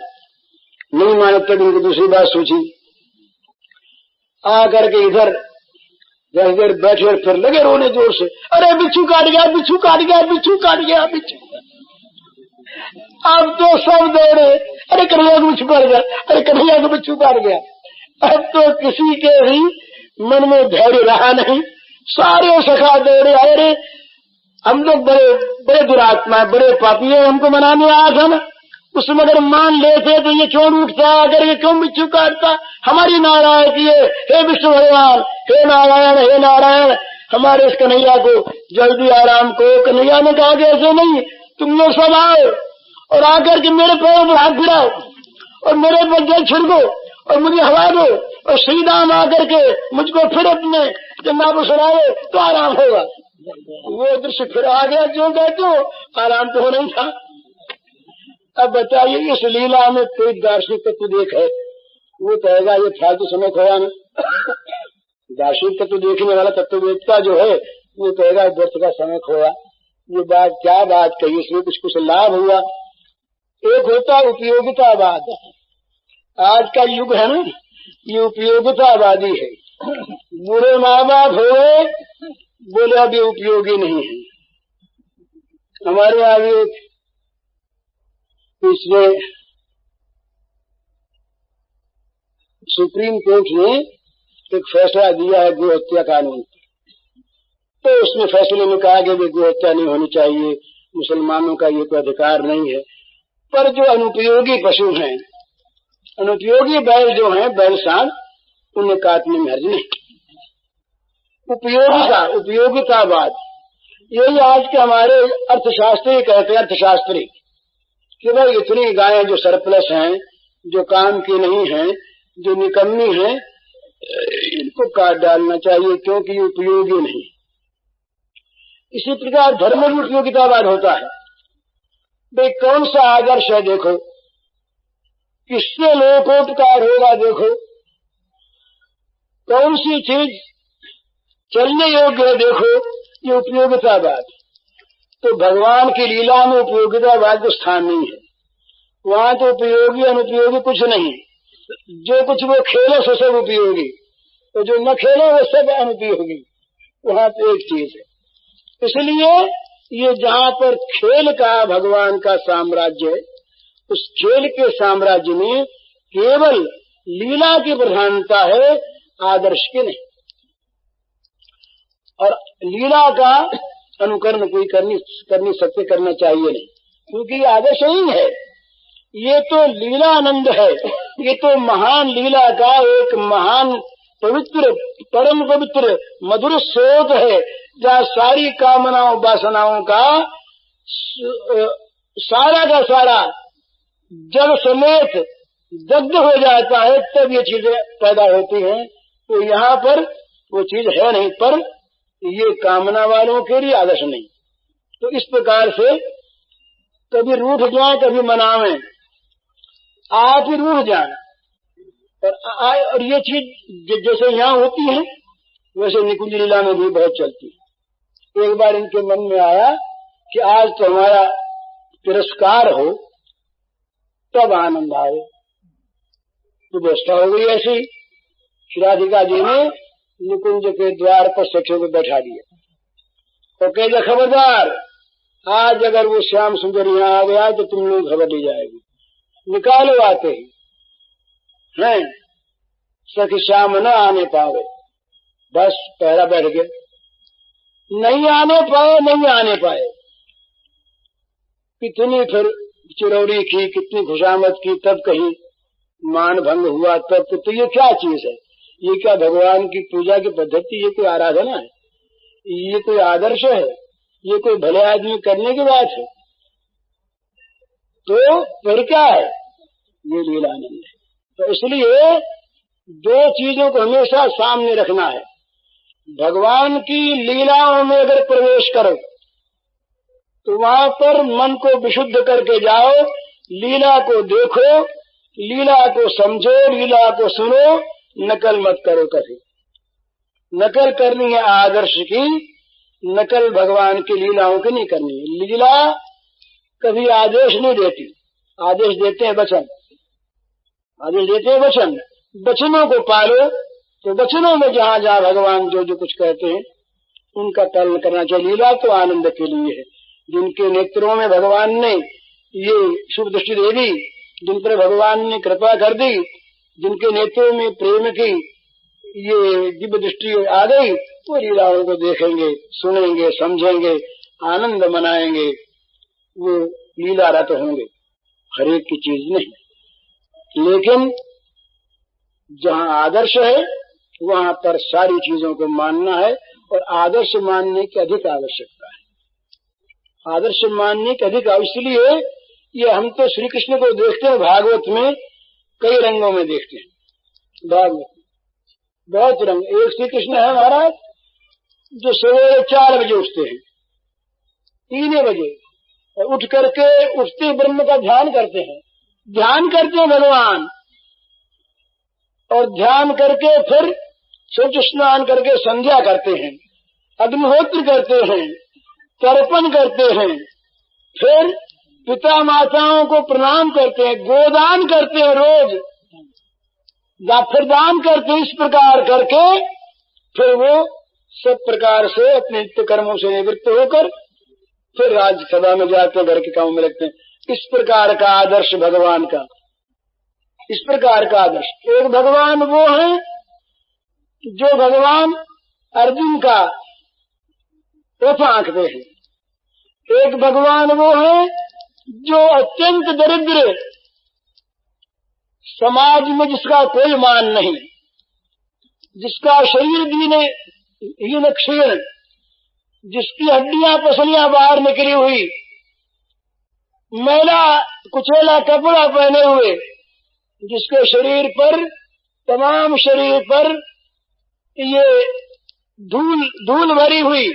नहीं माने। तक उनको दूसरी बात सोची, आ करके इधर दस देर बैठे और फिर लगे रोने जोर से, अरे बिच्छू काट गया। अब तो सब दौड़े, अरे कन्हैया को बिच्छू काट गया, अब तो किसी के भी मन में धैर्य रहा नहीं, सारे सखा दौड़े। अरे हम लोग बड़े दुरात्मा, बड़े पापी है, हमको मनाने आया था ना, उसमें अगर मान लेते तो ये क्यों उठता, अगर ये क्यों बिच्छू काटता, हमारी नारायण किए, हे विष्णु भगवान, हे नारायण, हमारे इस कन्हैया को जल्दी आराम को। कन्हैया ने कहा कि ऐसे नहीं, तुम लोग सब आओ और आकर के मेरे पैरों पर हाथ फिराओ और मेरे पर जल छिड़को और मुझे हवा दो, और श्री राम आकर के मुझको फिर अपने जन्ना को सुनाओ तो आराम होगा। वो दृश्य फिर आ गया, जो कहते हो आराम तो हो नहीं था। अब बताइए इस लीला में कोई दार्शनिक तत्व देख है, वो कहेगा ये फालतू समय खोया ना। दार्शनिक तत्व देखने वाला तत्ववेत्ता जो है वो कहेगा व्यर्थ का समय खोया। ये बात क्या बात कही, इसमें कुछ लाभ हुआ। एक होता उपयोगितावाद, आज का युग है ना, ये उपयोगितावादी है। बुरे माँ बाप हो बोले अब ये उपयोगी नहीं है। हमारे आगे पिछले सुप्रीम कोर्ट ने एक फैसला दिया है गो हत्या कानून, तो उसमें फैसले में कहा कि गो हत्या नहीं होनी चाहिए, मुसलमानों का ये कोई अधिकार नहीं है। पर जो अनुपयोगी पशु हैं, अनुपयोगी बैल जो हैं, बैल सांड, उन्हें काटने में हर्ज नहीं। उपयोगितावाद, यही आज के हमारे अर्थशास्त्री कहते हैं, अर्थशास्त्री, कि भाई इतनी गायें जो सरप्लस हैं, जो काम की नहीं हैं, जो निकम्मी हैं, इनको काट डालना चाहिए क्योंकि ये उपयोगी नहीं। इसी प्रकार धर्म में उपयोगितावाद होता है। भाई कौन सा आदर्श है, देखो किससे लोकोपकार होगा, देखो कौन सी चीज चलने योग्य है, देखो ये उपयोगितावाद। तो भगवान की लीला में उपयोगितावाद को स्थान नहीं है। वहां तो उपयोगी अनुपयोगी कुछ नहीं, जो कुछ वो खेले सो सब उपयोगी, तो जो न खेले वो सब अनुपयोगी। वहां तो एक चीज है। इसलिए ये जहां पर खेल का भगवान का साम्राज्य है, उस खेल के साम्राज्य में केवल लीला की प्रधानता है, आदर्श की नहीं। और लीला का अनुकरण कोई कर नहीं सकते, करना चाहिए नहीं, क्योंकि ये आदर्श ही है। ये तो लीला आनंद है, ये तो महान लीला का एक महान पवित्र, परम पवित्र मधुर स्रोत है, जहाँ सारी कामनाओं वासनाओं का सारा का सारा जब समेत दग्ध हो जाता है, तब ये चीजें पैदा होती हैं। तो यहाँ पर वो चीज है नहीं, पर ये कामना वालों के लिए आदर्श नहीं। तो इस प्रकार से कभी रूठ जाए, कभी मनावें, आप ही रूठ जाए। और ये चीज जैसे यहाँ होती है, वैसे निकुंज लीला में भी बहुत चलती है। एक बार इनके मन में आया कि आज तो हमारा तिरस्कार हो, तब आनंद आए। तो व्यवस्था हो गई ऐसी, श्रीराधिका जी ने निकुंज के द्वार पर सखियों को बैठा दिया तो कह दिया, खबरदार, आज अगर वो श्याम सुंदर यहाँ आ गया तो तुम लोग खबर ली जाएगी, निकालो आते ही हैं। सखी श्याम न आने पावे, बस पहरा बैठ गया, नहीं आने पाए। कितनी फिर चिरौरी की, कितनी खुशामद की, तब कहीं मान भंग हुआ, तब तो ये क्या चीज है, ये क्या भगवान की पूजा की पद्धति, ये कोई आराधना है, ये कोई आदर्श है, ये कोई भले आदमी करने की बात है? तो फिर क्या है, ये लीलानंद है। तो इसलिए दो चीजों को हमेशा सामने रखना है। भगवान की लीलाओं में अगर प्रवेश करो तो वहां पर मन को विशुद्ध करके जाओ, लीला को देखो, लीला को समझो, लीला को सुनो, नकल मत करो। कभी नकल करनी है आदर्श की, नकल भगवान की लीलाओं की नहीं करनी है। लीला कभी आदेश नहीं देती, आदेश देते हैं वचन, आदेश देते हैं वचन। वचनों को पालो, तो वचनों में जहाँ जहाँ भगवान जो जो कुछ कहते हैं उनका पालन करना चाहिए। लीला तो आनंद के लिए है। जिनके नेत्रों में भगवान ने ये शुभ दृष्टि दे दी, जिन पर भगवान ने कृपा कर दी, जिनके नेत्रों में प्रेम की ये दिव्य दृष्टि आ गई, वो लीलाओं को देखेंगे, सुनेंगे, समझेंगे, आनंद मनाएंगे, वो लीला रत होंगे, हर एक की चीज नहीं। लेकिन जहाँ आदर्श है वहां पर सारी चीजों को मानना है, और आदर्श मानने की अधिक आवश्यकता है। आदर्श मानने की अधिक, इसलिए ये हम तो श्री कृष्ण को देखते हैं भागवत में, कई रंगों में देखते हैं। भागवत बहुत रंग। एक श्री कृष्ण है महाराज जो सवेरे 4 बजे उठते हैं, 3 बजे, और उठ करके उठते ब्रह्म का ध्यान करते हैं, ध्यान करते हैं भगवान, और ध्यान करके फिर सूर्य स्नान करके संध्या करते हैं, अग्निहोत्र करते हैं, तर्पण करते हैं, फिर पिता माताओं को प्रणाम करते हैं, गोदान करते हैं, रोज फिर दान करते हैं। इस प्रकार करके फिर वो सब प्रकार से अपने नित्य कर्मों से निवृत्त होकर फिर राज्यसभा में जाते हैं, घर के काम में लगते हैं। इस प्रकार का आदर्श भगवान का, इस प्रकार का आदर्श। एक भगवान वो है जो भगवान अर्जुन का रथ आंकते हैं। एक भगवान वो है जो अत्यंत दरिद्र, समाज में जिसका कोई मान नहीं, जिसका शरीर हीन क्षीण, जिसकी हड्डियां पसलियां बाहर निकली हुई, मैला कुचैला कपड़ा पहने हुए, जिसके शरीर पर, तमाम शरीर पर ये धूल भरी हुई,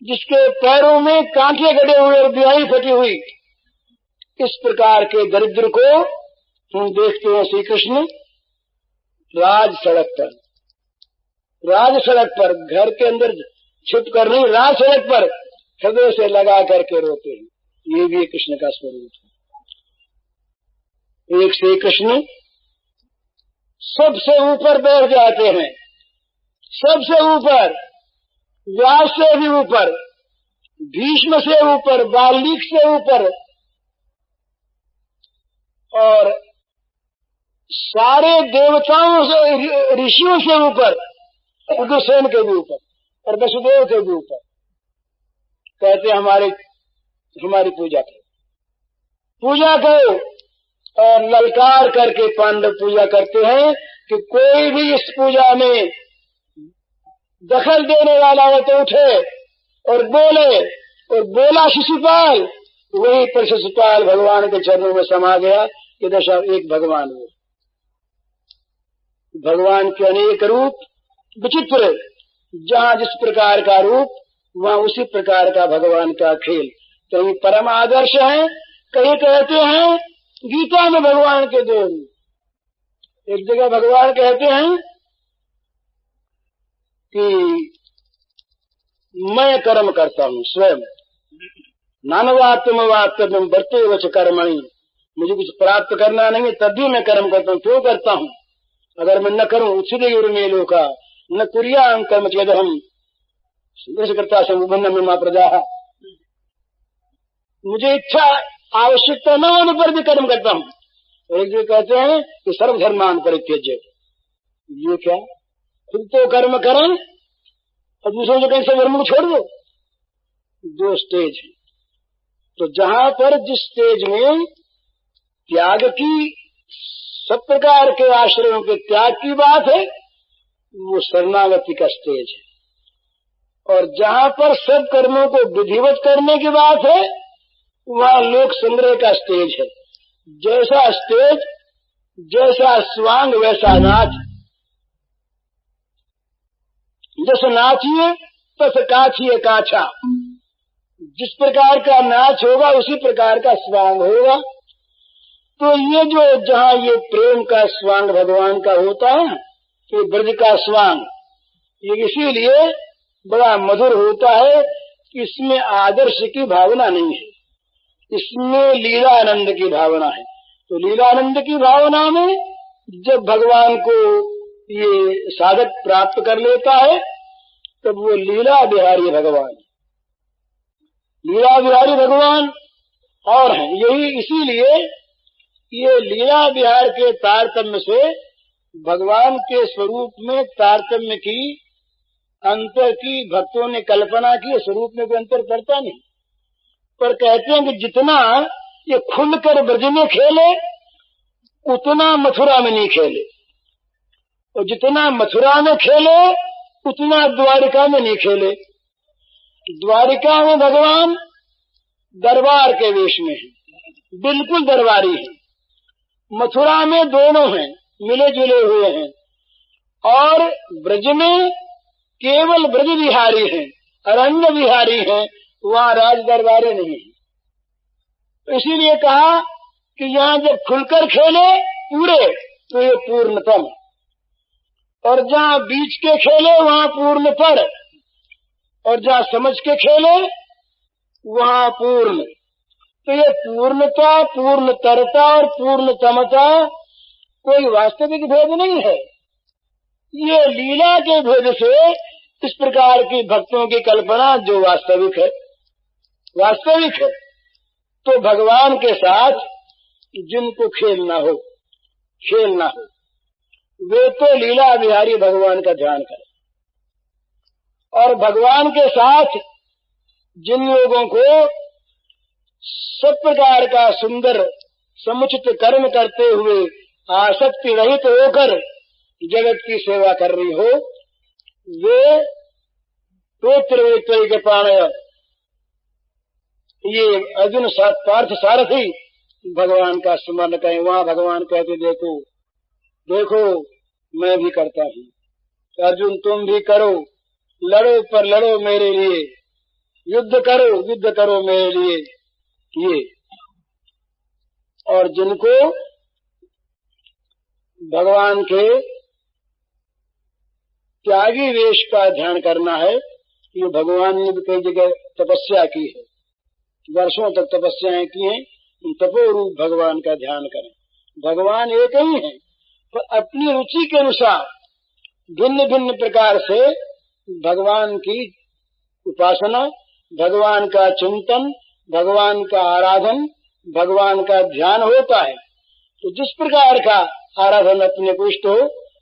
जिसके पैरों में कांटे गड़े हुए और बिहाई फटी हुई, इस प्रकार के दरिद्र को हम देखते हैं श्री कृष्ण राज सड़क पर घर के अंदर छिप कर नहीं, राज सड़क पर हृदय से लगा करके रोते हैं। ये भी कृष्ण का स्वरूप है। एक श्री कृष्ण सबसे ऊपर बैठ जाते हैं, सबसे ऊपर, व्यास से भी ऊपर, भीष्म से ऊपर, बाल्मीक से ऊपर, और सारे देवताओं से, ऋषियों से ऊपर, उग्रसेन के भी ऊपर और वसुदेव के भी ऊपर। कहते हमारी पूजा करो, और ललकार करके पांडव पूजा करते हैं कि कोई भी इस पूजा में दखल देने वाला हो तो उठे और बोले। और बोला शिशुपाल, वही पर शिशुपाल भगवान के चरणों में समा गया कि दशा एक भगवान हो। भगवान के अनेक रूप विचित्र, जहाँ जिस प्रकार का रूप वहाँ उसी प्रकार का भगवान का खेल। कहीं परम आदर्श है, कहीं कहते हैं गीता में भगवान के दो रूप। एक जगह भगवान कहते हैं कि मैं कर्म करता हूँ स्वयं, नानवात्मवात्म्यम वर्ते वच कर्मणि, मुझे कुछ प्राप्त करना नहीं तब भी मैं कर्म करता हूँ। क्यों करता हूँ? अगर मैं न करूँ उच्छिदे उर्मेलो का न कुर्यां कर्म चेदहम करता संबंध में मां प्रजा। मुझे इच्छा आवश्यकता न होने पर भी कर्म करता हूँ। और एक जो कहते हैं कि सर्वधर्मान परित्यज्य, ये क्या? खुद तो कर्म करें और दूसरों को कैसे धर्म को छोड़ दो। दो स्टेज है। तो जहां पर जिस स्टेज में त्याग की, सब प्रकार के आश्रयों के त्याग की बात है, वो शरणागति का स्टेज है। और जहां पर सब कर्मों को विधिवत करने की बात है, वहां लोक संग्रह का स्टेज है। जैसा स्टेज, जैसा स्वांग वैसा नाच। जैसे नाचिए तस काछिए काछा, जिस प्रकार का नाच होगा उसी प्रकार का स्वांग होगा। तो ये जो जहाँ ये प्रेम का स्वांग भगवान का होता है, तो ब्रज का स्वांग ये इसीलिए बड़ा मधुर होता है कि इसमें आदर्श की भावना नहीं है, इसमें लीलानंद की भावना है। तो लीलानंद की भावना में जब भगवान को ये साधक प्राप्त कर लेता है, तब वो लीला बिहारी भगवान, लीला बिहारी भगवान और हैं। यही इसीलिए ये लीला बिहार के तारतम्य से भगवान के स्वरूप में तारतम्य की, अंतर की भक्तों ने कल्पना की। स्वरूप में कोई अंतर करता नहीं, पर कहते हैं कि जितना ये खुलकर ब्रज में खेले उतना मथुरा में नहीं खेले, और जितना मथुरा में खेले उतना द्वारिका में नहीं खेले। द्वारिका में भगवान दरबार के वेश में है, बिल्कुल दरबारी है। मथुरा में दोनों हैं, मिले जुले हुए हैं। और ब्रज में केवल ब्रज विहारी हैं, अरण्य विहारी हैं, वहाँ राज दरबारी नहीं है। तो इसीलिए कहा कि यहाँ जब खुलकर खेले पूरे तो ये पूर्णतम, और जहाँ बीच के खेले वहाँ पूर्णतर, और जहाँ समझ के खेले वहाँ पूर्ण। तो ये पूर्णता, पूर्णतरता और पूर्णतमता कोई वास्तविक भेद नहीं है। ये लीला के भेद से इस प्रकार की भक्तों की कल्पना जो वास्तविक है, वास्तविक है। तो भगवान के साथ जिनको खेलना हो, वे तो लीला बिहारी भगवान का ध्यान करें। और भगवान के साथ जिन लोगों को सब प्रकार का सुंदर समुचित कर्म करते हुए आसक्ति रहित होकर जगत की सेवा कर रही हो, वे तोत्र के प्राणय, ये अर्जुन पार्थ सारथी भगवान का स्मरण करें। वहां भगवान कहते देखो देखो मैं भी करता हूँ, अर्जुन तुम भी करो, लड़ो पर लड़ो मेरे लिए, युद्ध करो मेरे लिए। ये और जिनको भगवान के त्यागी वेश का ध्यान करना है, ये भगवान ने भी कई जगह तपस्या की है, वर्षों तक तपस्याएं की हैं। तपो रूप भगवान का ध्यान करें। भगवान एक ही है, पर अपनी रुचि के अनुसार भिन्न भिन्न प्रकार से भगवान की उपासना, भगवान का चिंतन, भगवान का आराधन, भगवान का ध्यान होता है। तो जिस प्रकार का आराधन अपने को इष्ट हो,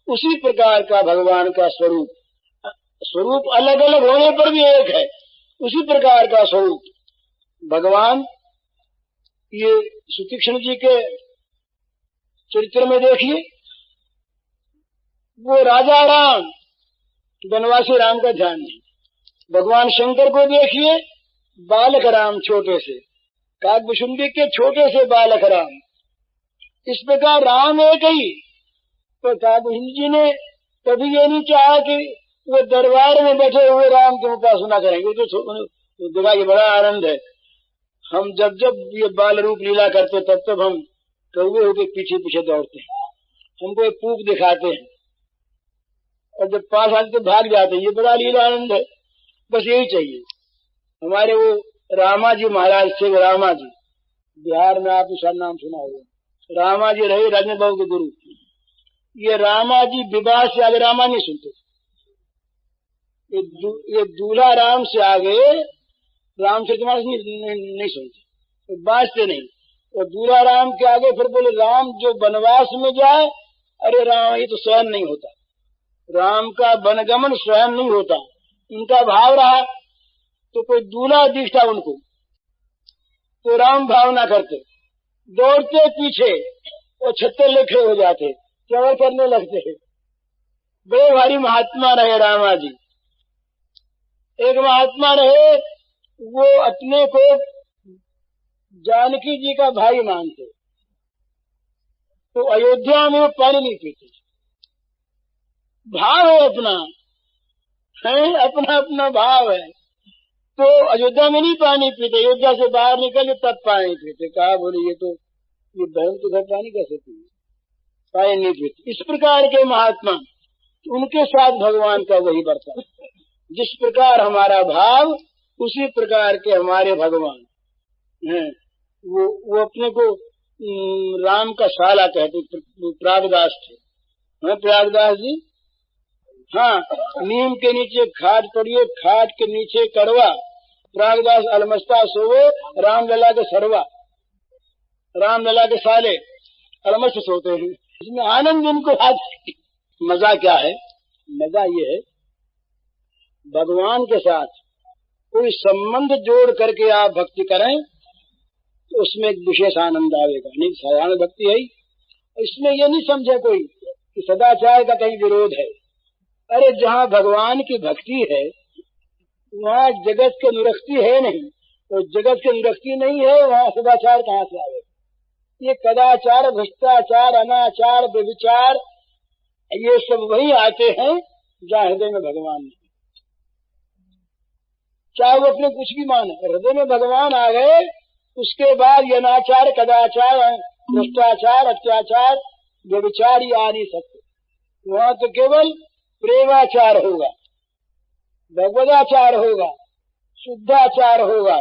उसी प्रकार का भगवान का स्वरूप अलग अलग होने पर भी एक है, उसी प्रकार का स्वरूप भगवान। ये सुतीक्ष्ण जी के चरित्र में देखिए, वो राजा राम, वनवासी राम का ध्यान नहीं। भगवान शंकर को देखिए, बालक राम छोटे से, काकभुशुंडी के छोटे से बालक राम। इस प्रकार राम एक ही, तो काकभुशुंडी जी ने कभी ये नहीं चाहा कि वो दरबार में बैठे हुए राम की उपासना करेंगे। तो देखा ये बड़ा आनंद है। हम जब जब ये बाल रूप लीला करते तब तब हम कौवे होके पीछे पीछे दौड़ते हैं, हमको एक पूप दिखाते हैं और जब पास आते तो भाग जाते हैं। ये बड़ा लीला आनंद है। बस यही चाहिए। हमारे वो रामा जी महाराज थे, रामा जी, बिहार में आपने शायद नाम सुना होगा। रामा जी रहे राजेंद्र बाबू के गुरु। ये रामा जी विवाह से आगे रामा नहीं सुनते, ये दूल्हा राम से आगे रामचरितमानस नहीं सुनते, तो बाजते नहीं। और दूल्हा राम के आगे फिर बोले राम जो वनवास में जाए, अरे राम ये तो स्वयं नहीं होता, राम का वनगमन स्वयं नहीं होता, उनका भाव रहा। तो कोई दूल्हा दिखता उनको तो राम भावना करते, दौड़ते पीछे और छत्ते लेखे हो जाते, चवर करने लगते। बड़े भारी महात्मा रहे रामा जी। एक महात्मा रहे, वो अपने को जानकी जी का भाई मानते, तो अयोध्या में वो पानी नहीं पीते। भाव है अपना, है अपना अपना भाव है, तो अयोध्या में नहीं पानी पीते। अयोध्या से बाहर निकले तब पानी पीते। कहा बोले ये तो ये बहन तो घर पानी कैसे पीते, पानी नहीं पीते। इस प्रकार के महात्मा, उनके साथ भगवान का वही बर्ताव। जिस प्रकार हमारा भाव, उसी प्रकार के हमारे भगवान हैं। वो अपने को राम का साला कहते, प्रयागदास थे। हाँ प्रयागदास जी, हाँ, नीम के नीचे खाट पड़िए, खाट के नीचे कड़वा, प्रयागदास अलमस्ता सोवे, रामलला के सरवा, रामलला के साले अलमस्त सोते हैं। इसमें आनंद इनको आता। मजा क्या है? मजा ये है, भगवान के साथ कोई संबंध जोड़ करके आप भक्ति करें तो उसमें एक विशेष आनंद आएगा। नहीं साधारण भक्ति है, इसमें ये नहीं समझे कोई कि सदाचार का कहीं विरोध है। अरे जहाँ भगवान की भक्ति है वहाँ जगत के निरक्ति है नहीं, तो जगत के निरक्ति नहीं है, वहाँ सदाचार कहाँ से आएगा? ये कदाचार, भ्रष्टाचार, अनाचार, व्यभिचार, ये सब वही आते हैं जहाँ हृदय में भगवान नहीं। चाहे वो अपने कुछ भी माने, हृदय में भगवान आ गए, उसके बाद ये अनाचार, कदाचार, भ्रष्टाचार, अत्याचार, व्यभिचार ये आ नहीं सकते। वहाँ तो केवल प्रेमाचार होगा, भगवदाचार होगा, शुद्धाचार होगा।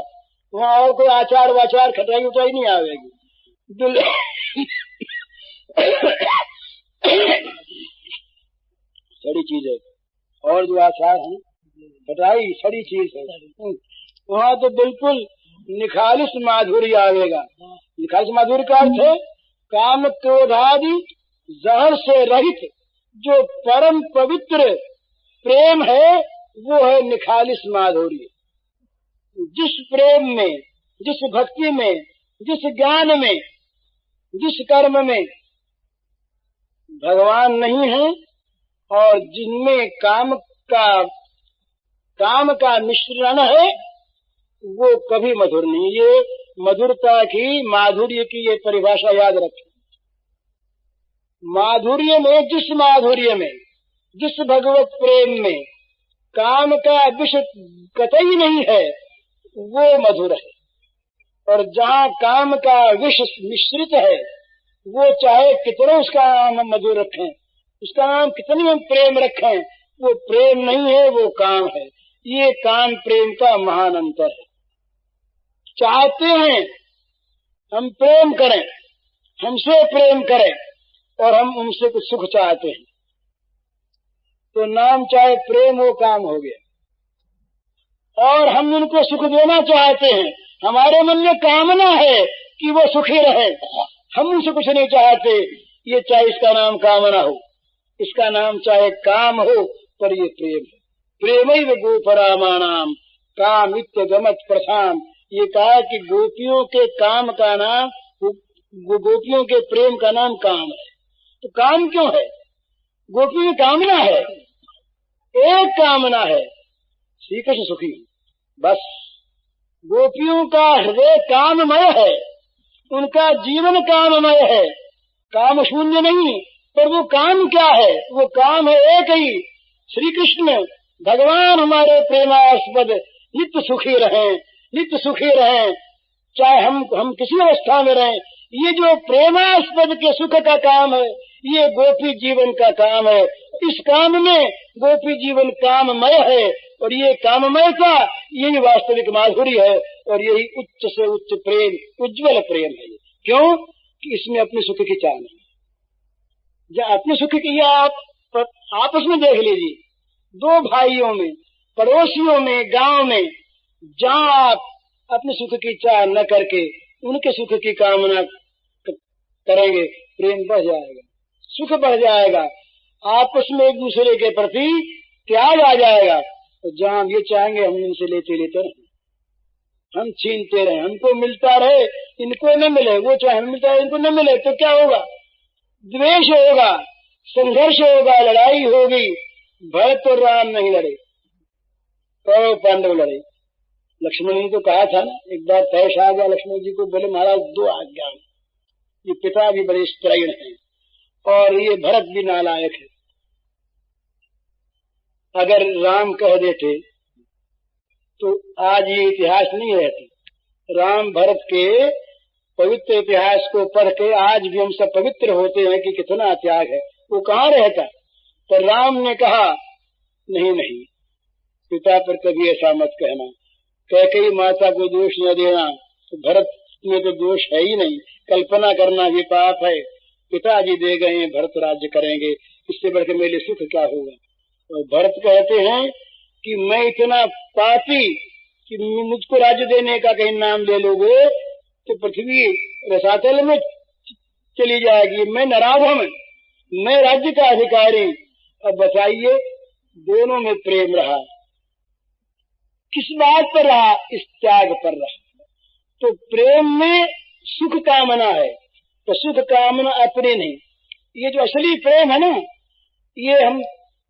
वहाँ और कोई आचार वाचार खटाई उठाई नहीं आवेगी। सड़ी चीज है, और जो आचार है खटाई सड़ी चीज है। वहाँ तो बिल्कुल निखालिस माधुर्य आवेगा। निखालिस माधुर्य का अर्थ है काम क्रोधादि जहर से रहित जो परम पवित्र प्रेम है वो है निखालिस माधुर्य। जिस प्रेम में, जिस भक्ति में, जिस ज्ञान में, जिस कर्म में भगवान नहीं है और जिनमें काम का मिश्रण है, वो कभी मधुर नहीं। ये मधुरता की, माधुर्य की ये परिभाषा याद रखें। माधुर्य में, जिस भगवत प्रेम में काम का विष कतई नहीं है, वो मधुर है। और जहाँ काम का विष मिश्रित है, वो चाहे कितना उसका नाम मधुर रखें, उसका नाम कितनी हम प्रेम रखें, वो प्रेम नहीं है, वो काम है। ये काम प्रेम का महान अंतर है। चाहते हैं हम प्रेम करें, हमसे प्रेम करें, और हम उनसे कुछ सुख चाहते हैं, तो नाम चाहे प्रेम हो, काम हो गया। और हम उनको सुख देना चाहते हैं, हमारे मन में कामना है कि वो सुखी रहे, हम उनसे कुछ नहीं चाहते, ये चाहे इसका नाम कामना हो, इसका नाम चाहे काम हो, पर ये प्रेम है। प्रेमैव गोपरामाणाम कामित्य गमत प्रथाम। ये कहा कि गोपियों के काम का नाम, गोपियों के प्रेम का नाम काम है। तो काम क्यों है? गोपी की कामना है, एक कामना है, श्री कृष्ण सुखी, बस। गोपियों का हृदय काममय है, उनका जीवन काममय है, काम शून्य नहीं। पर वो काम क्या है? वो काम है एक ही, श्री कृष्ण भगवान हमारे प्रेमास्पद नित्य सुखी रहें, नित्य सुखी रहें, चाहे हम किसी अवस्था में रहें। ये जो प्रेमास्पद के सुख का काम है, ये गोपी जीवन का काम है। इस काम में गोपी जीवन काममय है, और ये काममयता यही वास्तविक माधुर्य है, और यही उच्च से उच्च प्रेम, उज्जवल प्रेम है। क्यों? कि इसमें अपने सुख की चाह नहीं। जब अपने सुख की, आप आपस में देख लीजिए, दो भाइयों में, पड़ोसियों में, गांव में, जहाँ आप अपने सुख की चाह न करके उनके सुख की कामना करेंगे, प्रेम बढ़ जाएगा, सुख बढ़ जाएगा, आपस में एक दूसरे के प्रति त्याग आ जाएगा। तो जहाँ हम ये चाहेंगे हम इनसे लेते रहे, हम छीनते रहे, हमको मिलता रहे, इनको न मिले, वो चाहे हम मिलता रहे, इनको न मिले, तो क्या होगा? द्वेष होगा, संघर्ष होगा, लड़ाई होगी। भरत और राम नहीं लड़े, कौरव पांडव लड़े। लक्ष्मण ने तो कहा था ना, एक बार तैश आ गया लक्ष्मण जी को, बोले महाराज दो आज्ञा। ये पिता भी बड़े स्त्रैण हैं और ये भरत भी नालायक है। अगर राम कह देते तो आज ये इतिहास नहीं रहता। राम भरत के पवित्र इतिहास को पढ़ के आज भी हम सब पवित्र होते हैं कि कितना त्याग है, वो कहाँ रहता। पर राम ने कहा नहीं नहीं, पिता पर कभी ऐसा मत कहना, कैकेयी माता को दोष न देना, तो भरत में तो दोष है ही नहीं, कल्पना करना भी पाप है। पिताजी दे गए, भरत राज्य करेंगे, इससे बढ़कर मेरे सुख क्या होगा। और भरत कहते हैं कि मैं इतना पापी कि मुझको राज्य देने का कहीं नाम ले लोगे तो पृथ्वी रसातल में चली जाएगी, मैं नराधम, मैं राज्य का अधिकारी। अब बताइए, दोनों में प्रेम रहा, किस बात पर रहा? इस त्याग पर रहा। तो प्रेम में सुख कामना है, तो सुख कामना अपने नहीं। ये जो असली प्रेम है ना, ये हम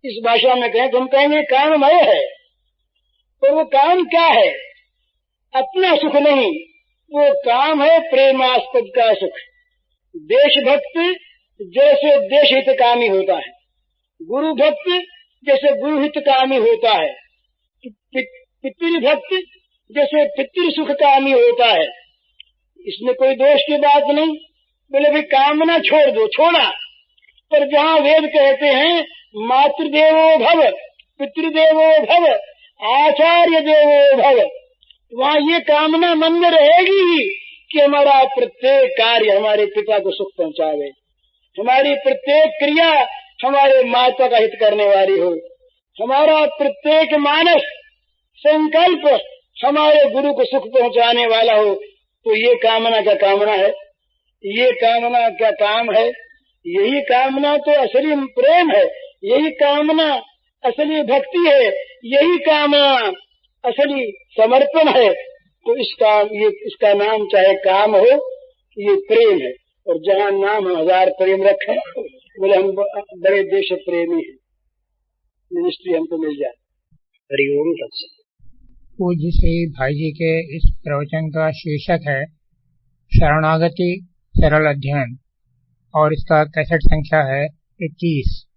इस भाषा में कहें तो हम कहेंगे काममय है। तो वो काम क्या है? अपना सुख नहीं, वो काम है प्रेमास्पद का सुख। देशभक्त जैसे देश हितकामी होता है, गुरु भक्त जैसे गुरु हितकामी होता है, पितृभक्त जैसे पितृ सुखकामी होता है। इसमें कोई दोष की बात नहीं। बोले भी कामना छोड़ दो, छोड़ा। पर जहाँ वेद कहते हैं मातृदेवो भव, पितृदेवो भव, आचार्य देवो भव, वहाँ ये कामना मन में रहेगी ही कि हमारा प्रत्येक कार्य हमारे पिता को सुख पहुँचावे, हमारी प्रत्येक क्रिया हमारे माता का हित करने वाली हो, हमारा प्रत्येक मानस संकल्प हमारे गुरु को सुख पहुँचाने वाला हो। तो ये कामना क्या कामना है? ये कामना क्या काम है? यही कामना तो असली प्रेम है, यही कामना असली भक्ति है, यही कामना असली समर्पण है। तो इसका नाम चाहे काम हो, ये प्रेम है। और जहाँ नाम हजार प्रेम रखे, बोले हम बड़े देश प्रेमी हैं, मिनिस्ट्री हमको मिल जाए। हरिओम तत्सत। पूज्य श्री भाई जी के इस प्रवचन का शीर्षक है शरणागति सरल अध्ययन और इसका कैसेट संख्या है 21।